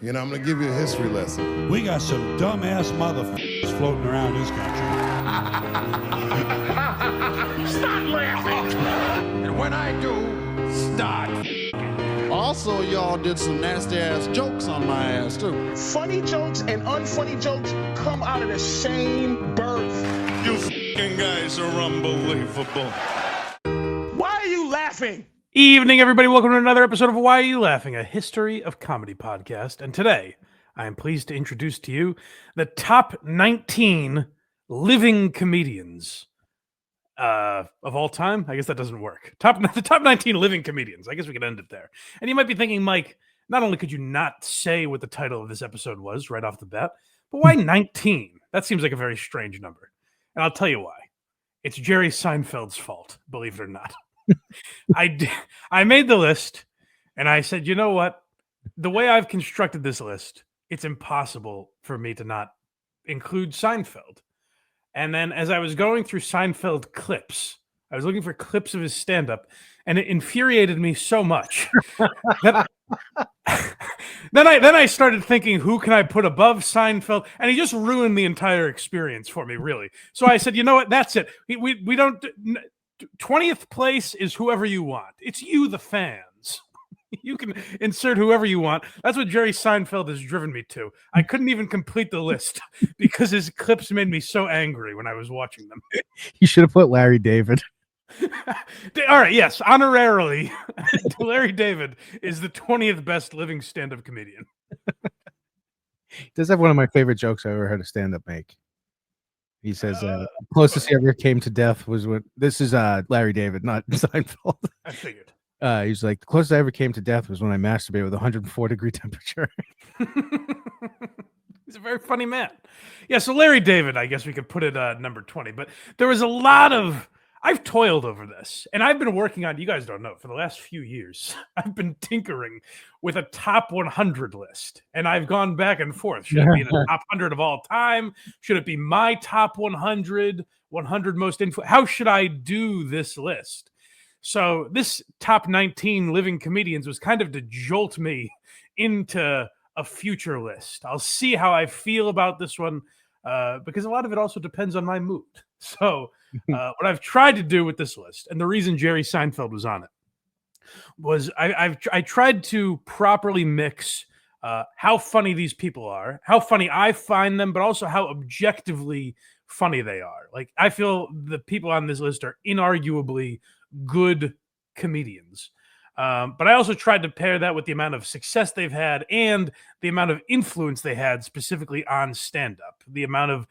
You know, I'm going to give you a history lesson. We got some dumbass motherfuckers floating around this country. Stop laughing! And when I do, start. Also, y'all did some nasty-ass jokes on my ass, too. Funny jokes and unfunny jokes come out of the same birth. You f***ing guys are unbelievable. Why are you laughing? Evening, everybody. Welcome to another episode of Why Are You Laughing, a history of comedy podcast. And today, I am pleased to introduce to you the top 19 living comedians of all time. I guess that doesn't work. The top 19 living comedians. I guess we could end it there. And you might be thinking, Mike, not only could you not say what the title of this episode was right off the bat, but why 19? That seems like a very strange number. And I'll tell you why. It's Jerry Seinfeld's fault, believe it or not. I made the list and I said, you know what? The way I've constructed this list, it's impossible for me to not include Seinfeld. And then as I was going through Seinfeld clips, I was looking for clips of his stand-up, and it infuriated me so much that then I started thinking, who can I put above Seinfeld? And he just ruined the entire experience for me, really. So I said, you know what? That's it. We don't... 20th place is whoever you want. It's you, the fans. You can insert whoever you want. That's what Jerry Seinfeld has driven me to. I couldn't even complete the list because his clips made me so angry when I was watching them. You should have put Larry David. All right, yes, honorarily, Larry David is the 20th best living stand-up comedian. He does have one of my favorite jokes I ever heard a stand-up make. He says, closest he ever came to death was when, this is Larry David, not Seinfeld. I figured. He's like, the closest I ever came to death was when I masturbated with 104-degree temperature. He's a very funny man. Yeah, so Larry David, I guess we could put it number 20. But there was a lot of... I've toiled over this, and I've been working on, you guys don't know, for the last few years, I've been tinkering with a top 100 list, and I've gone back and forth. Should it be the top 100 of all time? Should it be my top 100 most how should I do this list? So this top 19 living comedians was kind of to jolt me into a future list. I'll see how I feel about this one, because a lot of it also depends on my mood. So what I've tried to do with this list, and the reason Jerry Seinfeld was on it, was I tried to properly mix how funny these people are, how funny I find them, but also how objectively funny they are. Like, I feel the people on this list are inarguably good comedians. But I also tried to pair that with the amount of success they've had and the amount of influence they had specifically on stand-up, the amount of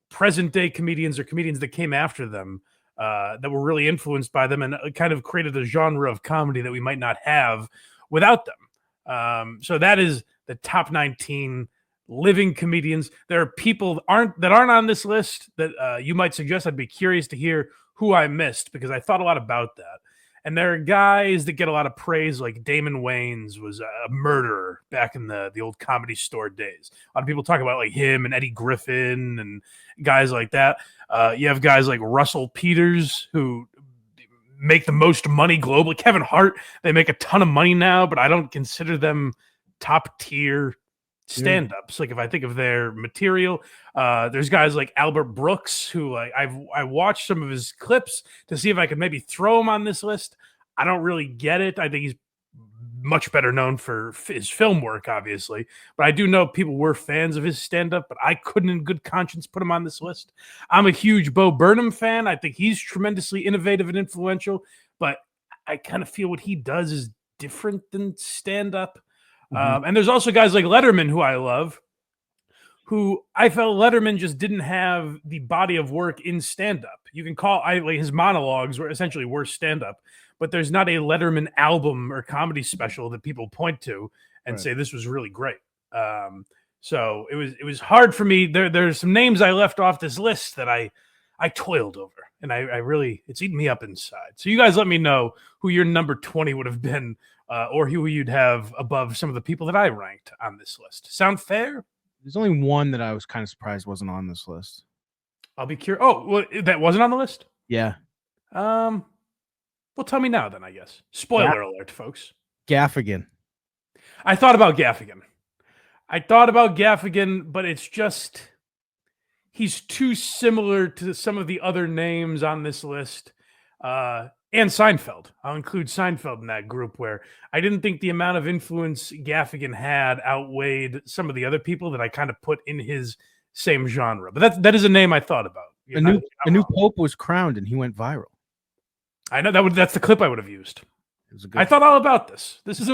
present-day comedians or comedians that came after them that were really influenced by them and kind of created a genre of comedy that we might not have without them. So that is the top 19 living comedians. There are people that aren't on this list that you might suggest. I'd be curious to hear who I missed because I thought a lot about that. And there are guys that get a lot of praise, like Damon Wayans was a murderer back in the old Comedy Store days. A lot of people talk about like him and Eddie Griffin and guys like that. You have guys like Russell Peters who make the most money globally. Kevin Hart, they make a ton of money now, but I don't consider them top tier stand-ups. Like if I think of their material, there's guys like Albert Brooks who I watched some of his clips to see if I could maybe throw him on this list. I don't really get it. I think he's much better known for his film work, obviously, but I do know people were fans of his stand-up, but I couldn't in good conscience put him on this list. I'm a huge Bo Burnham fan. I think he's tremendously innovative and influential, but I kind of feel what he does is different than stand-up. And there's also guys like Letterman, who I love, who I felt Letterman just didn't have the body of work in stand-up. You can call like his monologues were essentially worse stand-up, but there's not a Letterman album or comedy special that people point to and say this was really great. So it was hard for me. There's some names I left off this list that I toiled over, and I really, it's eating me up inside. So you guys let me know who your number 20 would have been, or who you'd have above some of the people that I ranked on this list. Sound fair? There's only one that I was kind of surprised wasn't on this list. I'll be curious. Oh, well, that wasn't on the list? Yeah. Well, tell me now then, I guess. Spoiler alert, folks. Gaffigan. I thought about Gaffigan. I thought about Gaffigan, but it's just he's too similar to some of the other names on this list. And Seinfeld. I'll include Seinfeld in that group where I didn't think the amount of influence Gaffigan had outweighed some of the other people that I kind of put in his same genre. But that is a name I thought about. A new pope was crowned and he went viral. I know that's the clip I would have used. I thought all about this. This is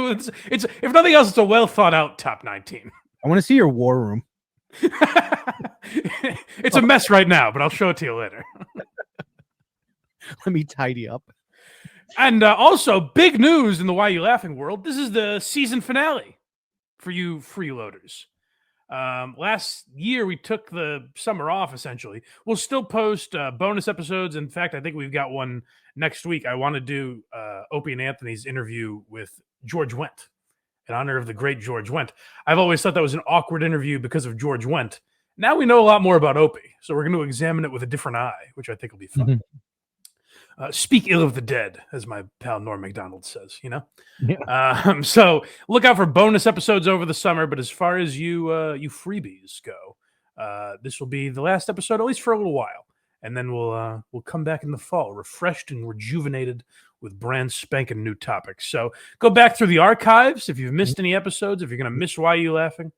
it's if nothing else, it's a well thought out top 19. I want to see your war room. It's a mess right now, but I'll show it to you later. Let me tidy up. And also, big news in the Why You Laughing world. This is the season finale for you freeloaders. Last year, we took the summer off, essentially. We'll still post bonus episodes. In fact, I think we've got one next week. I want to do Opie and Anthony's interview with George Wendt in honor of the great George Wendt. I've always thought that was an awkward interview because of George Wendt. Now we know a lot more about Opie, so we're going to examine it with a different eye, which I think will be fun. Mm-hmm. Speak ill of the dead, as my pal Norm MacDonald says, you know? Yeah. So look out for bonus episodes over the summer, but as far as you freebies go, this will be the last episode, at least for a little while. And then we'll come back in the fall, refreshed and rejuvenated with brand spanking new topics. So go back through the archives if you've missed any episodes, if you're going to miss Why You Laughing.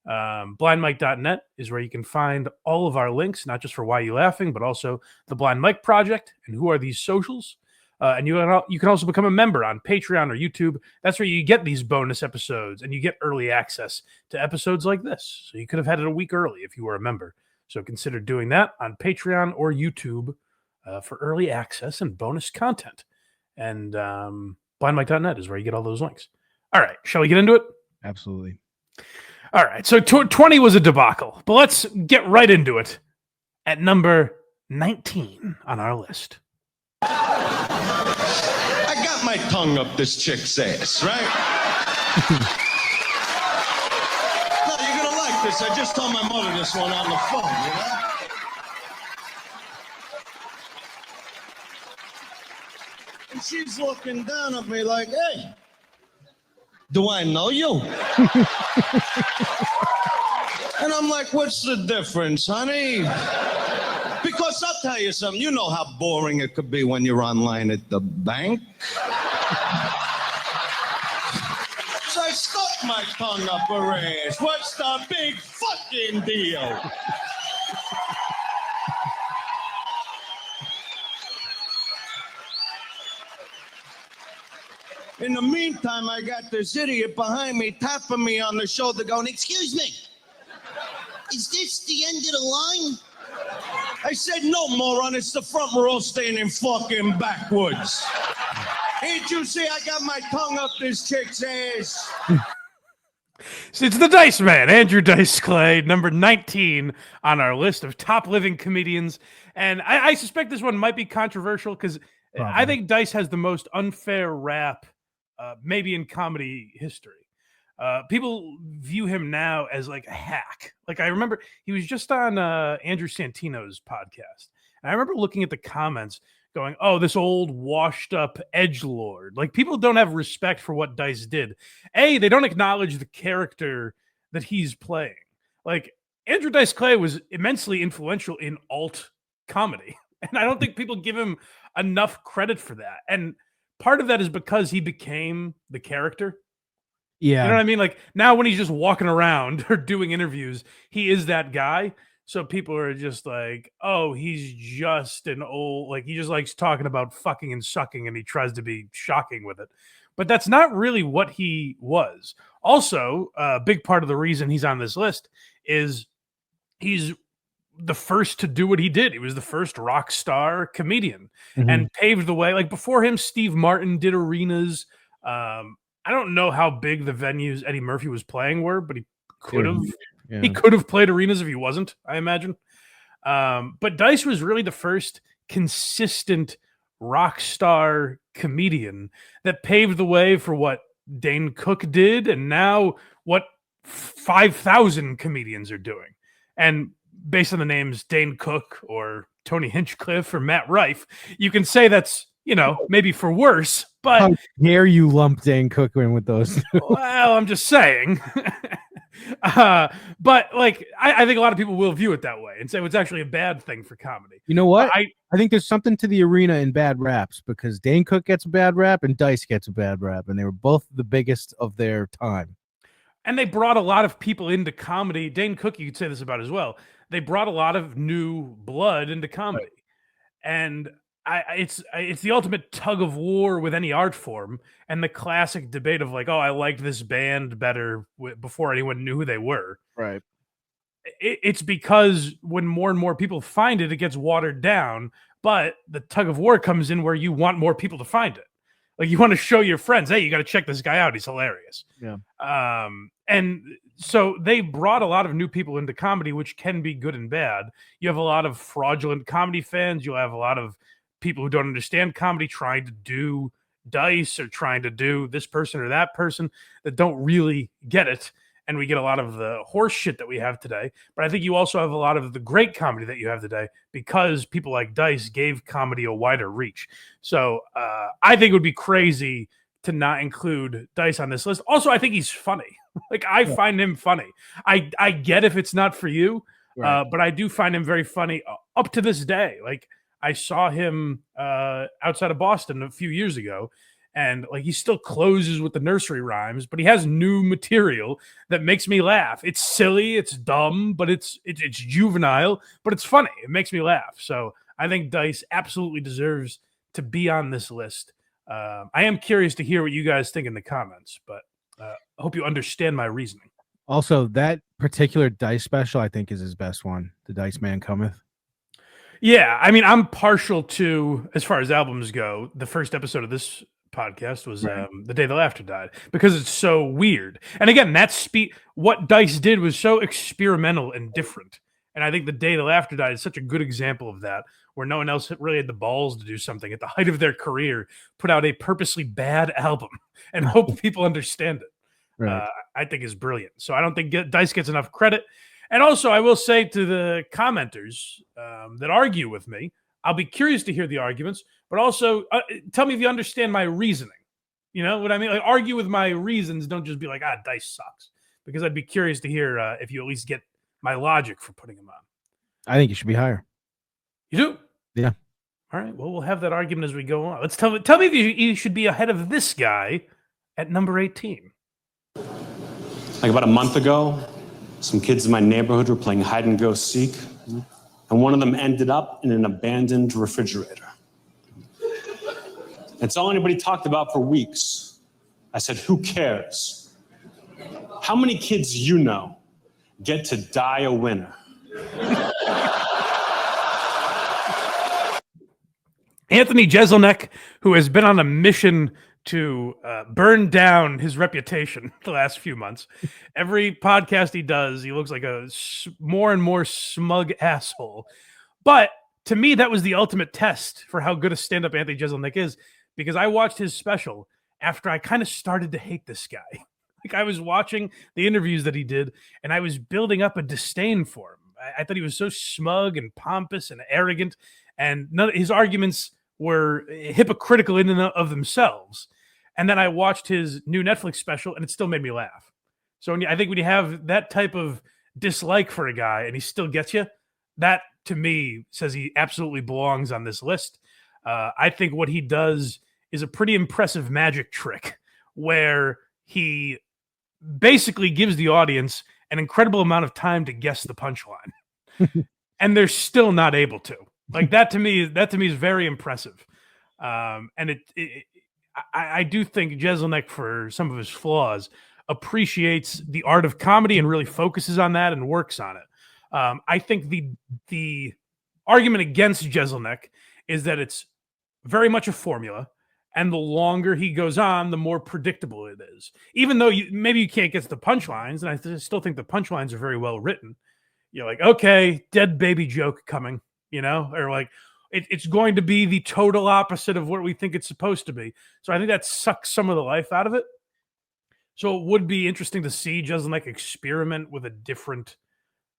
blindmike.net is where you can find all of our links, not just for Why You Laughing, but also the Blind Mike Project and Who Are These Socials. And you can also become a member on Patreon or YouTube. That's where you get these bonus episodes and you get early access to episodes like this. So you could have had it a week early if you were a member. So consider doing that on Patreon or YouTube for early access and bonus content. And blindmike.net is where you get all those links. All right. Shall we get into it? Absolutely. All right, so 20 was a debacle, but let's get right into it at number 19 on our list. I got my tongue up this chick's ass, right? No, you're going to like this. I just told my mother this one on the phone, you know? And she's looking down at me like, hey, do I know you? And I'm like, what's the difference, honey? Because I'll tell you something, you know how boring it could be when you're online at the bank. So I stuck my tongue up her ass. What's the big fucking deal? In the meantime, I got this idiot behind me tapping me on the shoulder going, excuse me, is this the end of the line? I said, no, moron, it's the front. We're all standing fucking backwards. Can't you see I got my tongue up this chick's ass? So it's the Dice Man, Andrew Dice Clay, number 19 on our list of top living comedians. And I suspect this one might be controversial because I think Dice has the most unfair rap maybe in comedy history. People view him now as like a hack. Like I remember he was just on Andrew Santino's podcast. And I remember looking at the comments going, oh, this old washed up edgelord. Like people don't have respect for what Dice did. They don't acknowledge the character that he's playing. Like Andrew Dice Clay was immensely influential in alt comedy. And I don't think people give him enough credit for that. And part of that is because he became the character. Yeah. You know what I mean? Like now when he's just walking around or doing interviews, he is that guy. So people are just like, oh, he's just an old, like he just likes talking about fucking and sucking and he tries to be shocking with it. But that's not really what he was. Also, a big part of the reason he's on this list is he's the first to do what he did. He was the first rock star comedian and paved the way. Like before him, Steve Martin did arenas. I don't know how big the venues Eddie Murphy was playing were, but he could have. Yeah. He could have played arenas if he wasn't, I imagine. But Dice was really the first consistent rock star comedian that paved the way for what Dane Cook did and now what 5,000 comedians are doing. And based on the names Dane Cook or Tony Hinchcliffe or Matt Rife, you can say that's, you know, maybe for worse, but... How dare you lump Dane Cook in with those? Well, I'm just saying. But like, I think a lot of people will view it that way and say it's actually a bad thing for comedy. You know what? I think there's something to the arena in bad raps because Dane Cook gets a bad rap and Dice gets a bad rap, and they were both the biggest of their time. And they brought a lot of people into comedy. Dane Cook, you could say this about as well. They brought a lot of new blood into comedy. Right. And it's the ultimate tug of war with any art form, and the classic debate of like, oh, I liked this band better before anyone knew who they were. Right. It's because when more and more people find it, it gets watered down. But the tug of war comes in where you want more people to find it. Like you want to show your friends, hey, you got to check this guy out. He's hilarious. Yeah. And so they brought a lot of new people into comedy, which can be good and bad. You have a lot of fraudulent comedy fans. You'll have a lot of people who don't understand comedy trying to do Dice or trying to do this person or that person that don't really get it. And we get a lot of the horse shit that we have today. But I think you also have a lot of the great comedy that you have today because people like Dice gave comedy a wider reach. So I think it would be crazy to not include Dice on this list. Also, I think he's funny. Like, I find him funny. I get if it's not for you, right. But I do find him very funny up to this day. Like, I saw him outside of Boston a few years ago, and like he still closes with the nursery rhymes, but he has new material that makes me laugh. It's silly, it's dumb, but it's juvenile, but it's funny. It makes me laugh. So I think Dice absolutely deserves to be on this list. I am curious to hear what you guys think in the comments, but I hope you understand my reasoning. Also, that particular Dice special, I think, is his best one. The Dice Man Cometh. Yeah, I mean, I'm partial to, as far as albums go, the first episode of this podcast was The Day the Laughter Died, because it's so weird. And again, that's what Dice did was so experimental and different. And I think The Day the Laughter Died is such a good example of that, where no one else really had the balls to do something at the height of their career, put out a purposely bad album and hope people understand it. Right. I think is brilliant. So I don't think Dice gets enough credit. And also, I will say to the commenters that argue with me, I'll be curious to hear the arguments, but also tell me if you understand my reasoning. You know what I mean? Like, argue with my reasons. Don't just be like, Dice sucks. Because I'd be curious to hear if you at least get my logic for putting him on. I think you should be higher. You do? Yeah. All right. Well, we'll have that argument as we go on. Let's tell me if you should be ahead of this guy at number 18. Like about a month ago, some kids in my neighborhood were playing hide and go seek, and one of them ended up in an abandoned refrigerator. It's all anybody talked about for weeks. I said, who cares? How many kids you know get to die a winner? Anthony Jeselnik, who has been on a mission to burn down his reputation the last few months. Every podcast he does, he looks like a more and more smug asshole. But to me, that was the ultimate test for how good a stand-up Anthony Jeselnik is, because I watched his special after I kind of started to hate this guy. Like, I was watching the interviews that he did, and I was building up a disdain for him. I thought he was so smug and pompous and arrogant, and his arguments were hypocritical in and of themselves. And then I watched his new Netflix special, and it still made me laugh. So I think when you have that type of dislike for a guy and he still gets you, that to me says he absolutely belongs on this list. I think what he does is a pretty impressive magic trick where he basically gives the audience an incredible amount of time to guess the punchline, and they're still not able to. Like, that to me is very impressive. And I do think Jeselnik, for some of his flaws, appreciates the art of comedy and really focuses on that and works on it. I think the argument against Jeselnik is that it's very much a formula, and the longer he goes on, the more predictable it is. Even though maybe you can't get to the punchlines, and I still think the punchlines are very well written. You're like, okay, dead baby joke coming, you know, or like, it's going to be the total opposite of what we think it's supposed to be. So I think that sucks some of the life out of it. So it would be interesting to see Jeselnik experiment with a different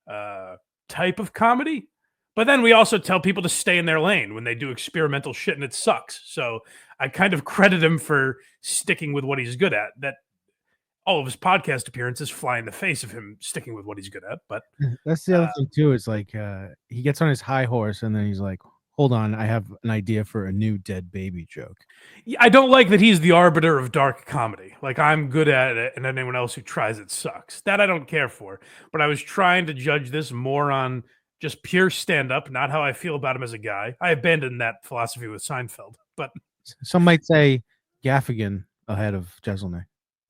type of comedy. But then we also tell people to stay in their lane when they do experimental shit and it sucks. So I kind of credit him for sticking with what he's good at. That all of his podcast appearances fly in the face of him sticking with what he's good at. But That's the other thing too. Is like he gets on his high horse and then he's like, "Hold on, I have an idea for a new dead baby joke." yeah, I don't like that he's the arbiter of dark comedy. Like, I'm good at it, and anyone else who tries it sucks. That I don't care for. But I was trying to judge this more on just pure stand-up, not how I feel about him as a guy. I abandoned that philosophy with Seinfeld. But Some might say Gaffigan ahead of Jeselnik.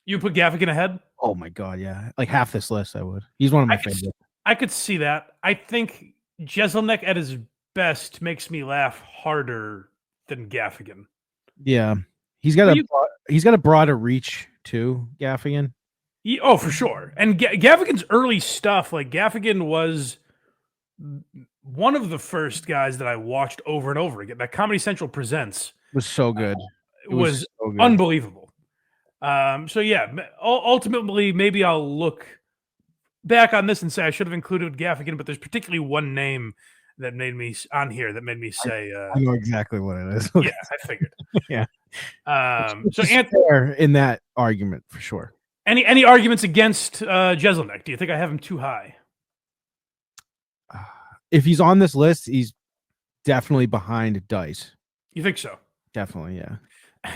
you put Gaffigan ahead? Oh my god, yeah, like half this list I would. He's one of my I could, favorites. I could see that. I think Jeselnik at his best makes me laugh harder than Gaffigan. Yeah, he's got a broader reach too. Gaffigan. Oh, for sure. And Gaffigan's early stuff, like Gaffigan was one of the first guys that I watched over and over again. That Comedy Central Presents Was so good. It was so good. unbelievable. So yeah, ultimately, maybe I'll look back on this and say I should have included Gaffigan, but there's particularly one name that made me on here that made me say, I know exactly what it is. yeah, I figured. Yeah. So fair in that argument for sure. any arguments against Jeselnik? Do you think I have him too high? If he's on this list, he's definitely behind Dice. You think so? Definitely, yeah.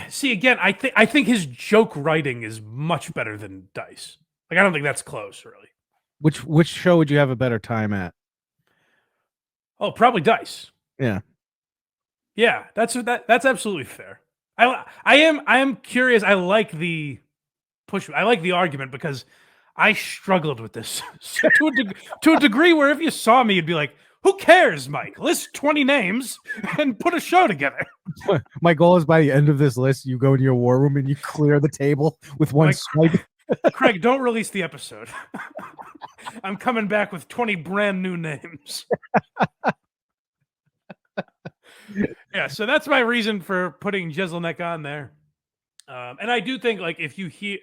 See, again, I think his joke writing is much better than Dice. Like, I don't think that's close, really. Which show would you have a better time at? Oh, probably Dice. Yeah. Yeah, that's absolutely fair. I am curious. I like the push. I like the argument because I struggled with this to a degree where if you saw me, you'd be like, "Who cares, Mike? List 20 names and put a show together." My goal is by the end of this list, you go into your war room and you clear the table with one swipe. Craig, don't release the episode. I'm coming back with 20 brand new names. Yeah, so that's my reason for putting Jeselnik on there. And I do think, like, if you hear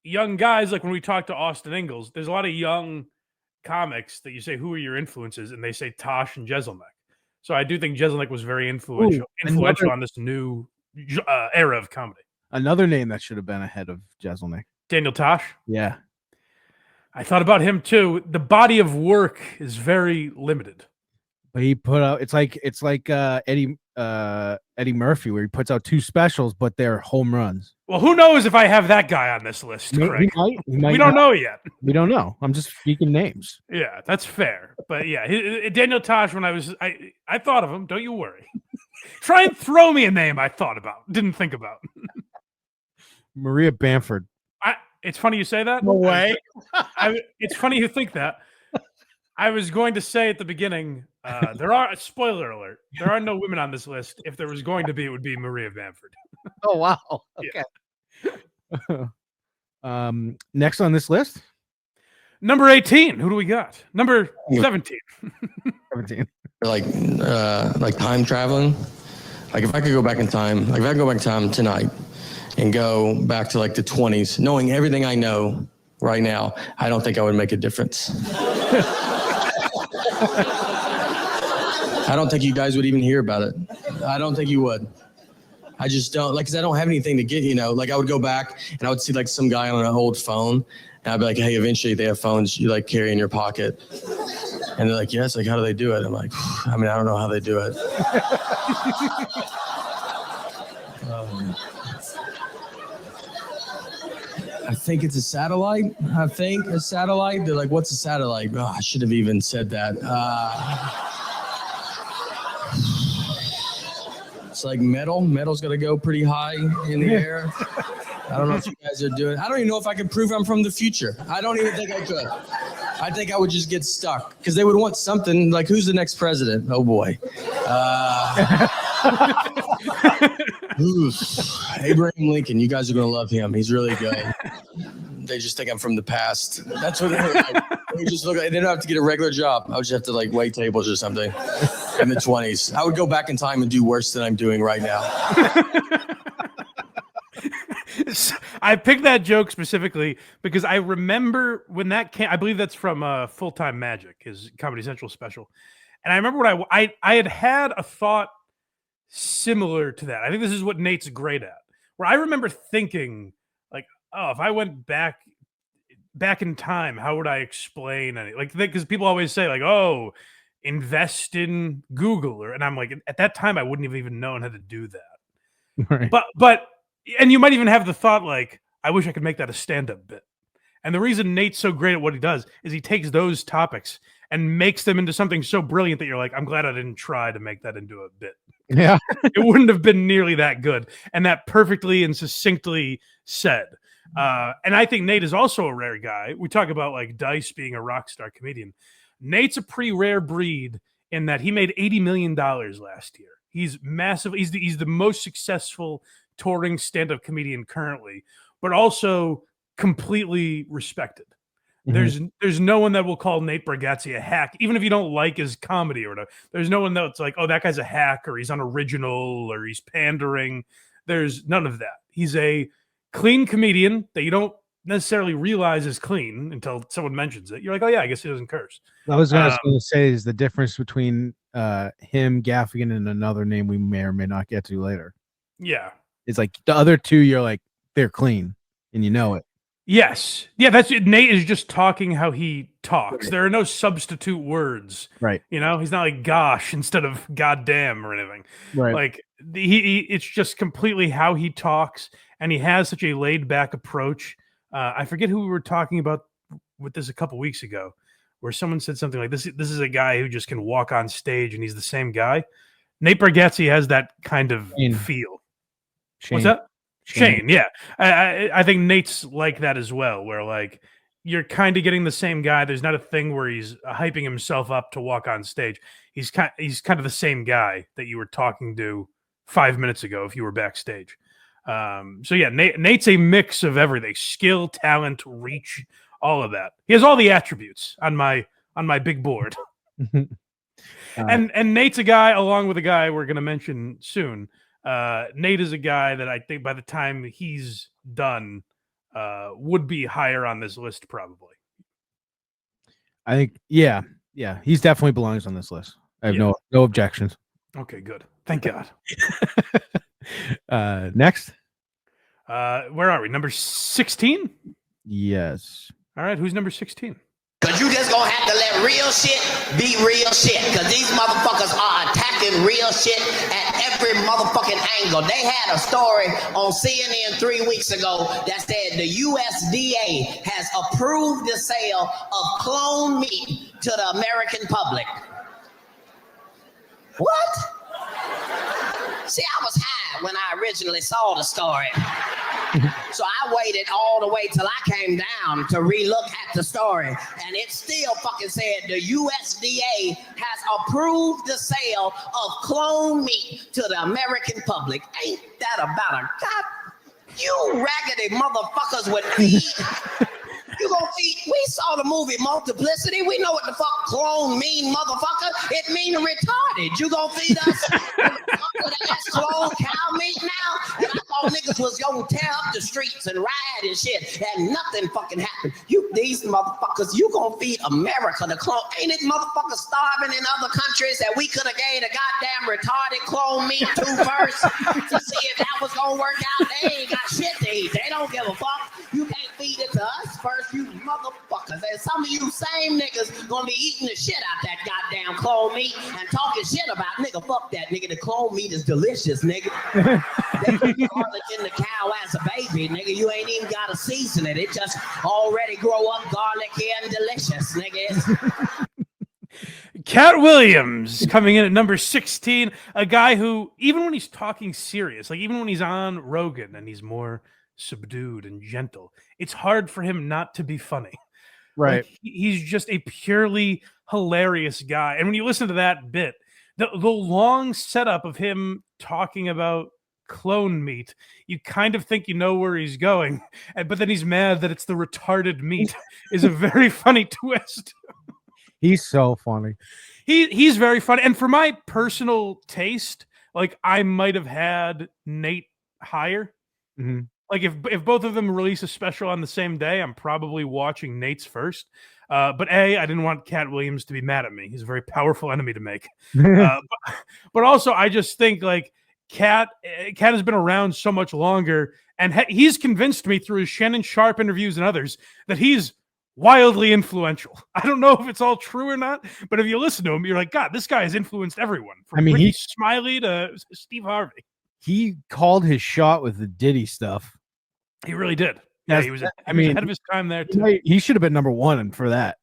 young guys, like when we talk to Austin Ingalls, there's a lot of young comics that you say, who are your influences? And they say Tosh and Jeselnik. So I do think Jeselnik was very influential on this new era of comedy. Another name that should have been ahead of Jeselnik. Daniel Tosh? Yeah. I thought about him too. The body of work is very limited. But he put out it's like Eddie Murphy, where he puts out 2 specials, but they're home runs. Well, who knows if I have that guy on this list, Craig? He might we don't know yet. We don't know. I'm just speaking names. Yeah, that's fair. But yeah, Daniel Tosh, when I thought of him, don't you worry. Try and throw me a name I thought about, didn't think about. Maria Bamford. It's funny you say that. No way. It's funny you think that. I was going to say at the beginning, spoiler alert, there are no women on this list. If there was going to be, it would be Maria Bamford. Oh, wow. Okay. Next on this list? Number 18. Who do we got? Number 17. 17. Like time traveling. Like if I could go back in time, like if I could go back in time tonight and go back to like the 20s, knowing everything I know right now, I don't think I would make a difference. I don't think you guys would even hear about it. I don't think you would. I just don't, like, because I don't have anything to get, like I would go back and I would see like some guy on an old phone and I'd be like, hey, eventually they have phones you like carry in your pocket. And they're like, yes, like how do they do it? I'm like, I don't know how they do it. I think it's a satellite. They're like, what's a satellite? Oh, I should have even said that. It's like metal. Metal's got to go pretty high in the air. I don't know if you guys are doing. I don't even know if I could prove I'm from the future. I don't even think I could. I think I would just get stuck because they would want something like, who's the next president? Oh boy. Abraham Lincoln. You guys are gonna love him. He's really good. They just think I'm from the past. That's what they're like. They just look like they don't have to get a regular job. I would just have to like wait tables or something in the 20s. I would go back in time and do worse than I'm doing right now. I picked that joke specifically because I remember when that came. I believe that's from Full Time Magic, his Comedy Central special. And I remember when I had a thought similar to that. I think this is what Nate's great at. Where I remember thinking, like, oh, if I went back back in time, how would I explain any like because people always say like, oh, invest in Google and I'm like at that time I wouldn't have even known how to do that. Right. But and you might even have the thought like, I wish I could make that a stand-up bit. And the reason Nate's so great at what he does is he takes those topics and makes them into something so brilliant that you're like, I'm glad I didn't try to make that into a bit. Yeah. It wouldn't have been nearly that good. And that perfectly and succinctly said. And I think Nate is also a rare guy. We talk about like Dice being a rock star comedian. Nate's a pretty rare breed in that he made $80 million last year. He's massive. He's the most successful touring stand-up comedian currently, but also completely respected. There's no one that will call Nate Bargatze a hack, even if you don't like his comedy or whatever. There's no one that's like, oh, that guy's a hack or he's unoriginal or he's pandering. There's none of that. He's a clean comedian that you don't necessarily realize is clean until someone mentions it. You're like, oh yeah, I guess he doesn't curse. I was going to say is the difference between him, Gaffigan, and another name we may or may not get to later. Yeah. It's like the other two, you're like, they're clean and you know it. Yes. Yeah, that's it. Nate is just talking how he talks. Right. There are no substitute words. Right. You know, he's not like gosh instead of goddamn or anything. Right. Like it's just completely how he talks, and he has such a laid back approach. I forget who we were talking about with this a couple weeks ago, where someone said something like this. This is a guy who just can walk on stage and he's the same guy. Nate Bargatze has that kind of feel. What's that? Shane, yeah. I think Nate's like that as well, where like you're kind of getting the same guy. There's not a thing where he's hyping himself up to walk on stage. He's kind of the same guy that you were talking to 5 minutes ago if you were backstage. So yeah, Nate's a mix of everything: skill, talent, reach, all of that. He has all the attributes on my big board. And Nate's a guy, along with a guy we're going to mention soon. Nate is a guy that I think by the time he's done would be higher on this list probably. I think, yeah, he's definitely belongs on this list. I have no objections. Okay, good. Thank God. Next. Where are we? Number 16? Yes. All right, who's number 16? Cause you just gonna have to let real shit be real shit. Cause these motherfuckers are attacking real shit at every motherfucking angle. They had a story on CNN 3 weeks ago that said the USDA has approved the sale of clone meat to the American public. What? See, I was high when I originally saw the story. So I waited all the way till I came down to relook at the story, and it still fucking said the USDA has approved the sale of clone meat to the American public. Ain't that about a god? You raggedy motherfuckers would feed. You gonna feed? We saw the movie Multiplicity. We know what the fuck clone mean, motherfucker. It mean retarded. You gonna feed us ass clone cow meat now? And I thought niggas was gonna tear up the streets and riot and shit, and nothing fucking happened. These motherfuckers, you gonna feed America the clone? Ain't it motherfuckers starving in other countries that we could have gave a goddamn retarded clone meat to first to see if that was gonna work out? They ain't got shit to eat. They don't give a fuck. You can't feed it to us first, you motherfuckers. And some of you same niggas gonna be eating the shit out that goddamn clone meat and talking shit about, nigga, fuck that, nigga. The clone meat is delicious, nigga. They put garlic in the cow as a baby, nigga. You ain't even gotta season it. It just already grow up garlicky and delicious, nigga. Katt Williams coming in at number 16, a guy who, even when he's talking serious, like even when he's on Rogan and he's more subdued and gentle, it's hard for him not to be funny. Right. Like, he's just a purely hilarious guy. And when you listen to that bit, the long setup of him talking about clone meat, you kind of think you know where he's going, but then he's mad that it's the retarded meat is a very funny twist. He's so funny. He's very funny. And for my personal taste, like I might have had Nate higher. Mm-hmm. Like if both of them release a special on the same day, I'm probably watching Nate's first. But I didn't want Katt Williams to be mad at me. He's a very powerful enemy to make. But also, I just think like Katt has been around so much longer, and he's convinced me through his Shannon Sharp interviews and others that he's wildly influential. I don't know if it's all true or not, but if you listen to him, you're like, God, this guy has influenced everyone. From Ricky Smiley to Steve Harvey. He called his shot with the Diddy stuff. He really did. Yeah, he was ahead of his time there too. He should have been number one for that.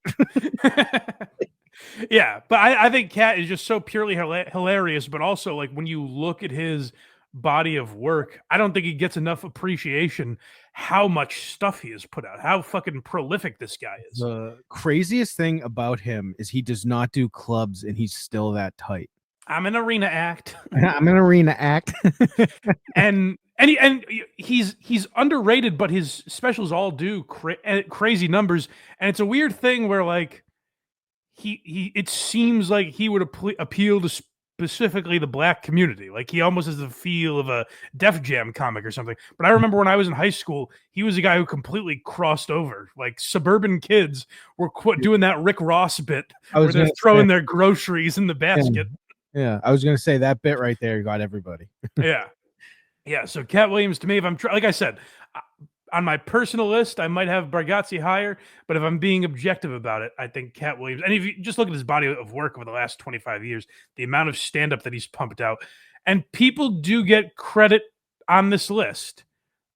Yeah, but I think Katt is just so purely hilarious, but also like when you look at his body of work, I don't think he gets enough appreciation how much stuff he has put out, how fucking prolific this guy is. The craziest thing about him is he does not do clubs and he's still that tight. I'm an arena act. I'm an arena act. and he's underrated, but his specials all do crazy numbers. And it's a weird thing where like it seems like he would appeal to specifically the black community. Like he almost has the feel of a Def Jam comic or something. But I remember when I was in high school, he was a guy who completely crossed over. Like suburban kids were doing that Rick Ross bit where they're throwing their groceries in the basket. Yeah, I was going to say that bit right there got everybody. Yeah. So Katt Williams, to me, if I'm like I said, on my personal list, I might have Bargatze higher, but if I'm being objective about it, I think Katt Williams. And if you just look at his body of work over the last 25 years, the amount of stand-up that he's pumped out, and people do get credit on this list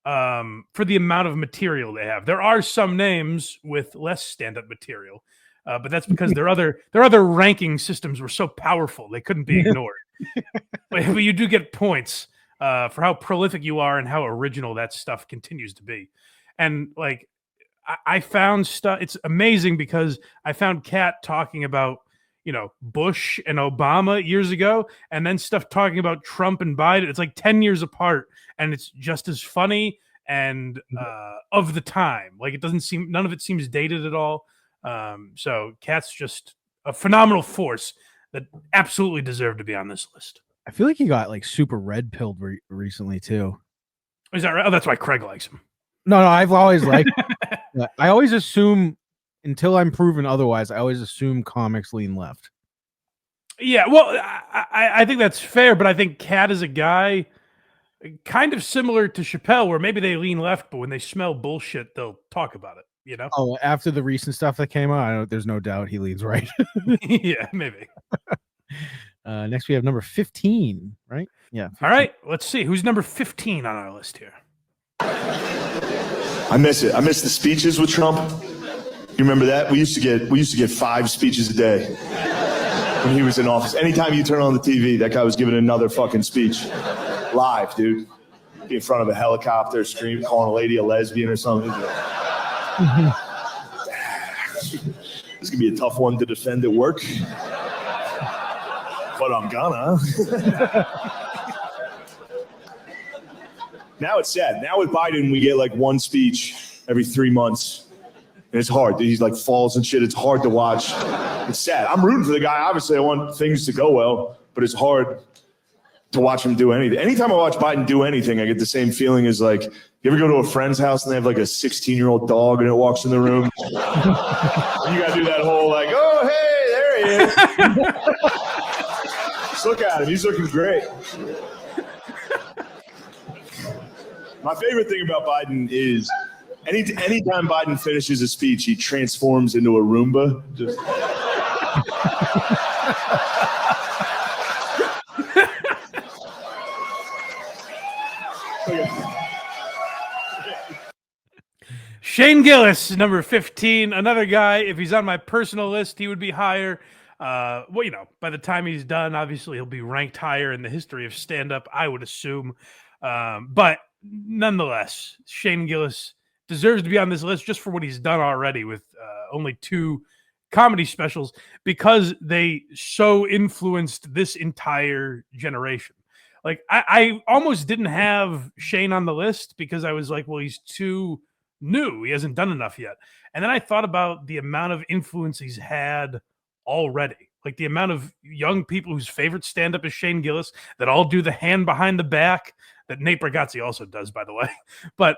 for the amount of material they have. There are some names with less stand-up material. But that's because their other ranking systems were so powerful they couldn't be ignored. but you do get points for how prolific you are and how original that stuff continues to be. And like I found stuff. It's amazing because I found Katt talking about Bush and Obama years ago, and then stuff talking about Trump and Biden. It's like 10 years apart, and it's just as funny and of the time. Like none of it seems dated at all. So Katt's just a phenomenal force that absolutely deserved to be on this list. I feel like he got like super red pilled recently too. Is that right? Oh, that's why Craig likes him. No, I've always liked I always assume until I'm proven otherwise, I always assume comics lean left. Yeah, well, I think that's fair, but I think Katt is a guy kind of similar to Chappelle where maybe they lean left, but when they smell bullshit, they'll talk about it. Oh, after the recent stuff that came out, there's no doubt he leads right. Yeah, maybe. Next we have number 15, right? Yeah. 15. All right, let's see who's number 15 on our list here. I miss it. I miss the speeches with Trump. You remember that? We used to get 5 speeches a day when he was in office. Anytime you turn on the TV, that guy was giving another fucking speech live, dude. Be in front of a helicopter, screaming, calling a lady a lesbian or something. This could be a tough one to defend at work, but I'm gonna. Now it's sad. Now with Biden, we get like one speech every 3 months, and it's hard. He's like falls and shit. It's hard to watch. It's sad. I'm rooting for the guy. Obviously, I want things to go well, but it's hard to watch him do anything. Anytime I watch Biden do anything, I get the same feeling as like, you ever go to a friend's house and they have like a 16-year-old dog and it walks in the room? You got to do that whole like, oh, hey, there he is. Just look at him. He's looking great. My favorite thing about Biden is anytime Biden finishes a speech, he transforms into a Roomba. Just... Shane Gillis, number 15, another guy. If he's on my personal list, he would be higher. By the time he's done, obviously he'll be ranked higher in the history of stand-up, I would assume. But nonetheless, Shane Gillis deserves to be on this list just for what he's done already with only 2 comedy specials because they so influenced this entire generation. Like I almost didn't have Shane on the list because I was like, well, he's too new. He hasn't done enough yet. And then I thought about the amount of influence he's had already. Like the amount of young people whose favorite stand-up is Shane Gillis that all do the hand behind the back that Nate Bargatze also does, by the way. But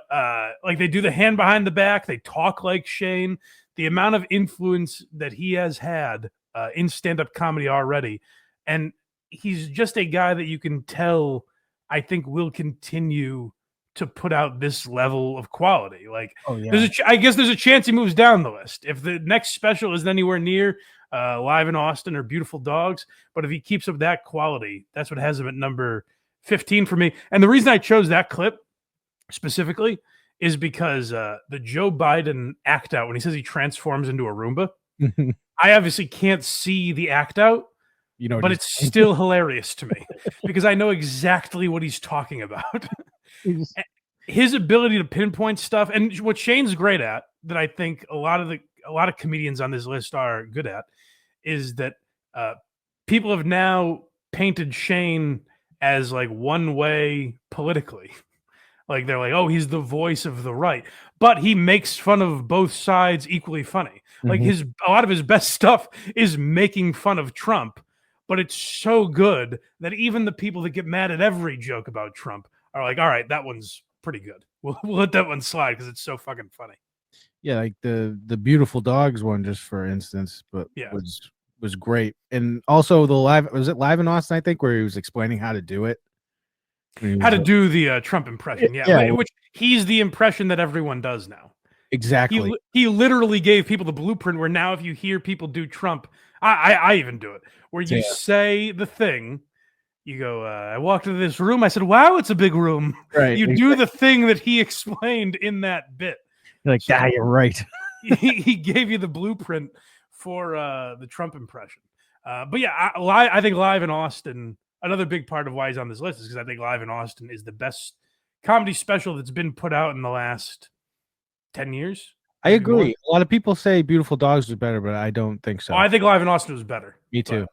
like they do the hand behind the back. They talk like Shane. The amount of influence that he has had in stand-up comedy already. And he's just a guy that you can tell, I think, will continue to put out this level of quality. Like, Oh, yeah. I guess there's a chance he moves down the list if the next special is anywhere near Live in Austin or Beautiful Dogs. But if he keeps up that quality, that's what has him at number 15 for me. And the reason I chose that clip specifically is because the Joe Biden act out when he says he transforms into a Roomba. I obviously can't see the act out, but it's still hilarious to me because I know exactly what he's talking about. His ability to pinpoint stuff, and what Shane's great at, that I think a lot of comedians on this list are good at, is that people have now painted Shane as like one way politically. Like they're like, oh, he's the voice of the right, but he makes fun of both sides equally funny. Like a lot of his best stuff is making fun of Trump, but it's so good that even the people that get mad at every joke about Trump are like, all right, that one's pretty good. We'll let that one slide because it's so fucking funny. Yeah, like the Beautiful Dogs one, just for instance, but Yeah. was great. And also the was it Live in Austin, I think, where he was explaining how to do it. How to do the Trump impression. Yeah. Which he's the impression that everyone does now. Exactly. He literally gave people the blueprint where now if you hear people do Trump, I even do it, where you say the thing, you go, I walked into this room, I said, wow, it's a big room. Right. You do the thing that he explained in that bit. You're like, yeah, you're right. he gave you the blueprint for the Trump impression. But yeah, I think Live in Austin, another big part of why he's on this list is because I think Live in Austin is the best comedy special that's been put out in the last 10 years. I agree. A lot of people say Beautiful Dogs was better, but I don't think so. Oh, I think Live in Austin was better. Me too.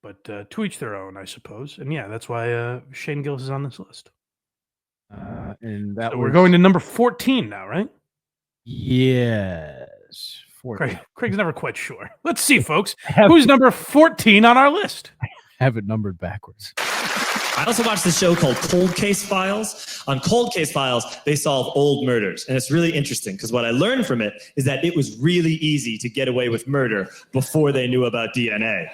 But to each their own, I suppose. And yeah, that's why Shane Gillis is on this list. And that we're going to number 14 now, right? Yes. 14. Craig's never quite sure. Let's see, folks. Who's number 14 on our list? I have it numbered backwards. I also watched this show called Cold Case Files. On Cold Case Files, they solve old murders. And it's really interesting because what I learned from it is that it was really easy to get away with murder before they knew about DNA.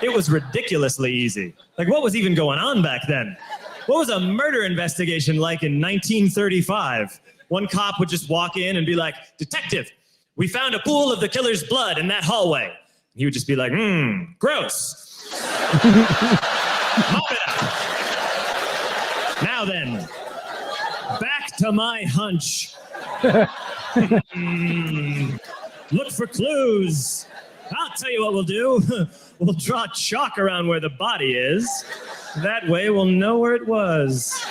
It was ridiculously easy. Like, what was even going on back then? What was a murder investigation like in 1935? One cop would just walk in and be like, detective, we found a pool of the killer's blood in that hallway. He would just be like, gross. Mop it up. Now then, back to my hunch. Look for clues. I'll tell you what we'll do. We'll draw chalk around where the body is. That way we'll know where it was.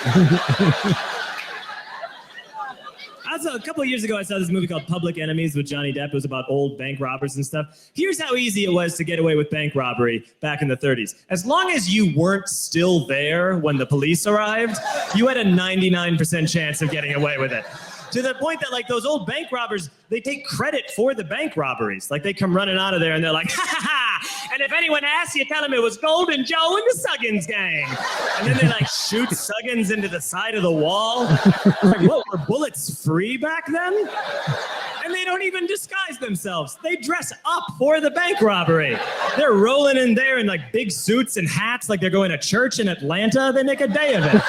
A couple of years ago, I saw this movie called Public Enemies with Johnny Depp. It was about old bank robbers and stuff. Here's how easy it was to get away with bank robbery back in the 30s. As long as you weren't still there when the police arrived, you had a 99% chance of getting away with it. To the point that, like, those old bank robbers, they take credit for the bank robberies. Like, they come running out of there and they're like, ha ha ha! And if anyone asks you, tell them it was Golden Joe and the Suggins gang. And then they, like, shoot Suggins into the side of the wall. Like, what, were bullets free back then? And they don't even disguise themselves. They dress up for the bank robbery. They're rolling in there in, like, big suits and hats like they're going to church in Atlanta. They make a day of it.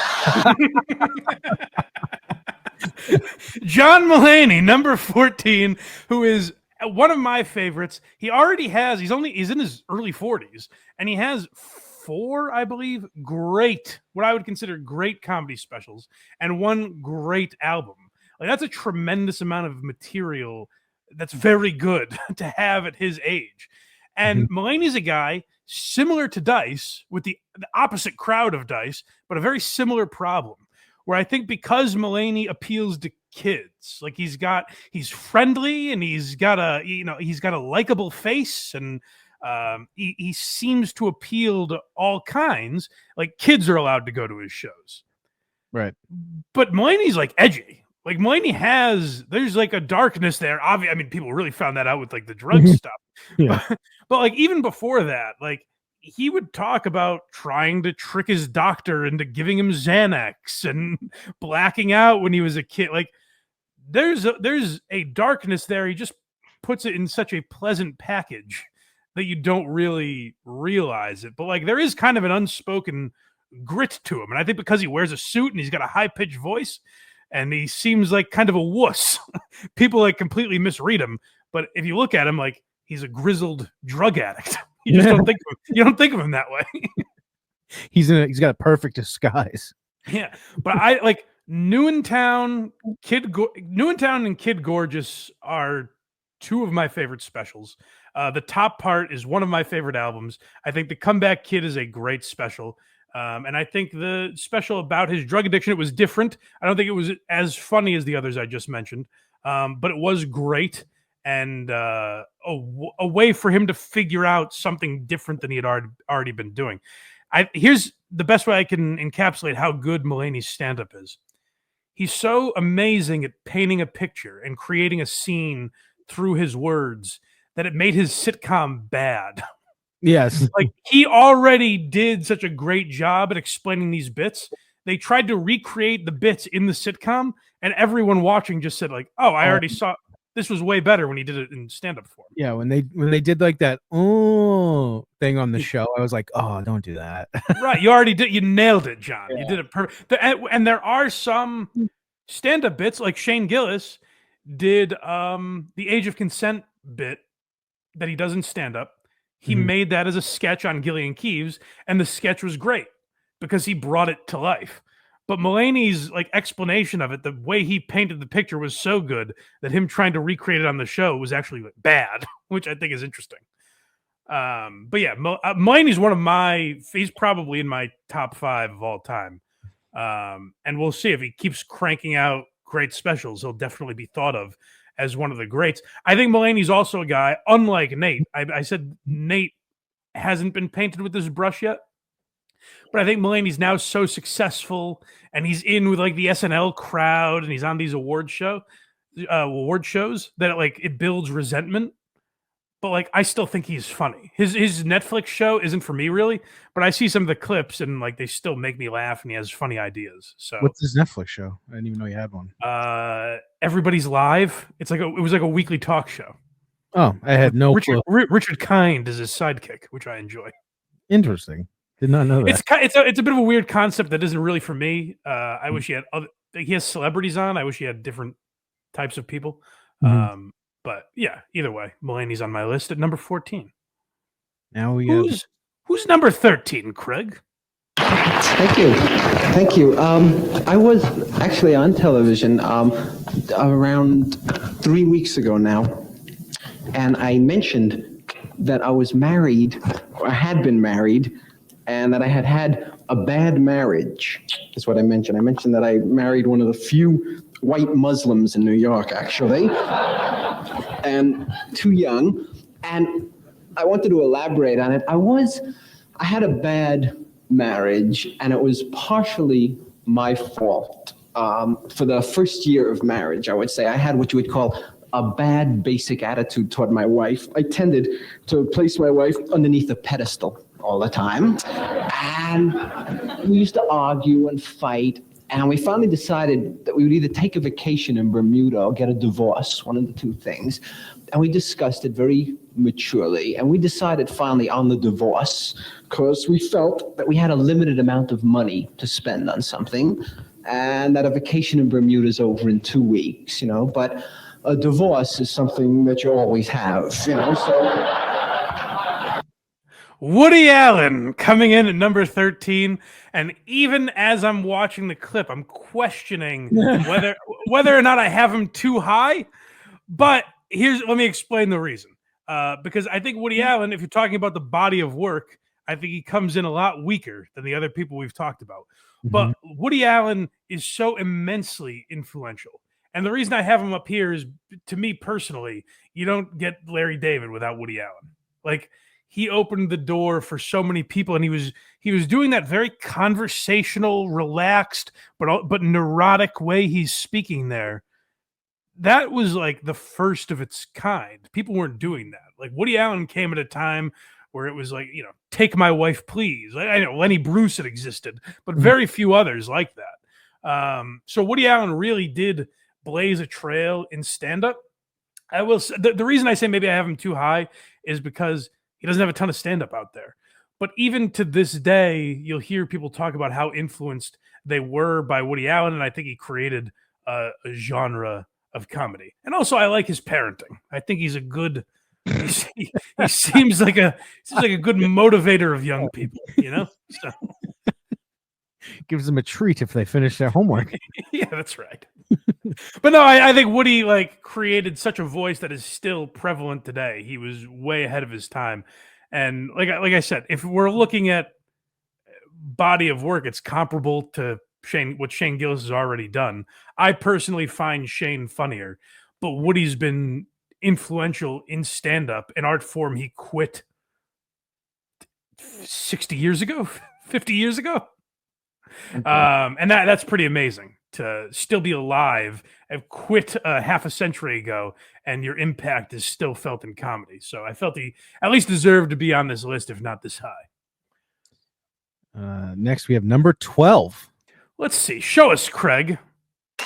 John Mulaney, number 14, who is one of my favorites. He already has, he's in his early 40s, and he has 4, I believe, what I would consider great comedy specials, and 1 great album. Like, that's a tremendous amount of material that's very good to have at his age. And Mulaney's a guy similar to Dice, with the opposite crowd of Dice, but a very similar problem. Where I think because Mulaney appeals to kids, like he's friendly and he's got a likable face, and he seems to appeal to all kinds. Like, kids are allowed to go to his shows, right? But Mulaney's like edgy. Like, Mulaney there's like a darkness there. I mean, people really found that out with like the drug stuff. Yeah. But like even before that, like, he would talk about trying to trick his doctor into giving him Xanax and blacking out when he was a kid. Like, there's a darkness there. He just puts it in such a pleasant package that you don't really realize it. But like, there is kind of an unspoken grit to him. And I think because he wears a suit and he's got a high-pitched voice and he seems like kind of a wuss, people like completely misread him. But if you look at him, like he's a grizzled drug addict. You just don't think of him. You don't think of him that way. He's got a perfect disguise. Yeah. But I like Newentown and Kid Gorgeous are two of my favorite specials. The top part is one of my favorite albums. I think The Comeback Kid is a great special. And I think the special about his drug addiction, it was different. I don't think it was as funny as the others I just mentioned, but it was great. And a way for him to figure out something different than he had already been doing. Here's the best way I can encapsulate how good Mulaney's stand-up is. He's so amazing at painting a picture and creating a scene through his words that it made his sitcom bad. Yes. Like he already did such a great job at explaining these bits. They tried to recreate the bits in the sitcom, and everyone watching just said like, "Oh, I already saw this was way better when he did it in stand-up form." Yeah, when they did like that thing on the show, I was like, "Oh, don't do that." Right, you already did. You nailed it, John. Yeah. You did it perfect. And there are some stand-up bits, like Shane Gillis did the Age of Consent bit that he does in stand-up. He made that as a sketch on Gillian Keeves, and the sketch was great because he brought it to life. But Mulaney's like explanation of it, the way he painted the picture was so good that him trying to recreate it on the show was actually bad, which I think is interesting. But yeah, Mulaney's he's probably in my top 5 of all time. And we'll see if he keeps cranking out great specials. He'll definitely be thought of as one of the greats. I think Mulaney's also a guy, unlike Nate. I said Nate hasn't been painted with this brush yet. But I think Mulaney's now so successful, and he's in with like the SNL crowd, and he's on these award shows that it builds resentment. But like I still think he's funny. His Netflix show isn't for me really, but I see some of the clips and like they still make me laugh, and he has funny ideas. So what's his Netflix show? I didn't even know you had one. Everybody's Live. It was like a weekly talk show. Oh, I had no clue. Richard Kind is his sidekick, which I enjoy. Interesting. Did not know that. It's a bit of a weird concept that isn't really for me. I wish he had he has celebrities on. I wish he had different types of people. But yeah, either way, Mulaney's on my list at number 14. Now who's number 13, Craig? Thank you. I was actually on television around 3 weeks ago now, and I mentioned that I was married, or had been married, and that I had a bad marriage. That's what I mentioned. I mentioned that I married one of the few white Muslims in New York, actually, and too young. And I wanted to elaborate on it. I had a bad marriage, and it was partially my fault. For the first year of marriage, I would say I had what you would call a bad basic attitude toward my wife. I tended to place my wife underneath a pedestal all the time. And we used to argue and fight. And we finally decided that we would either take a vacation in Bermuda or get a divorce, one of the two things. And we discussed it very maturely. And we decided finally on the divorce because we felt that we had a limited amount of money to spend on something, and that a vacation in Bermuda is over in 2 weeks, but a divorce is something that you always have, so. Woody Allen coming in at number 13, and even as I'm watching the clip, I'm questioning whether or not I have him too high. But let me explain the reason. Because I think Woody Allen, if you're talking about the body of work, I think he comes in a lot weaker than the other people we've talked about. But Woody Allen is so immensely influential. And the reason I have him up here is, to me personally, you don't get Larry David without Woody Allen. Like, he opened the door for so many people, and he was doing that very conversational, relaxed, but neurotic way he's speaking there. That was like the first of its kind. People weren't doing that. Like, Woody Allen came at a time where it was like, take my wife, please. I know Lenny Bruce had existed, but very few others like that. So Woody Allen really did blaze a trail in stand-up. I will say, the reason I say maybe I have him too high is because he doesn't have a ton of stand-up out there. But even to this day, you'll hear people talk about how influenced they were by Woody Allen, and I think he created a genre of comedy. And also, I like his parenting. I think he's a good. He seems like a good motivator of young people. So. Gives them a treat if they finish their homework. Yeah, that's right. But no, I think Woody created such a voice that is still prevalent today. He was way ahead of his time. And like I said, if we're looking at body of work, it's comparable to what Shane Gillis has already done. I personally find Shane funnier, but Woody's been influential in stand-up, an art form he quit 60 years ago, 50 years ago. And that's pretty amazing to still be alive and quit half a century ago, and your impact is still felt in comedy. So I felt he at least deserved to be on this list, if not this high. Next, we have number 12. Let's see. Show us, Craig.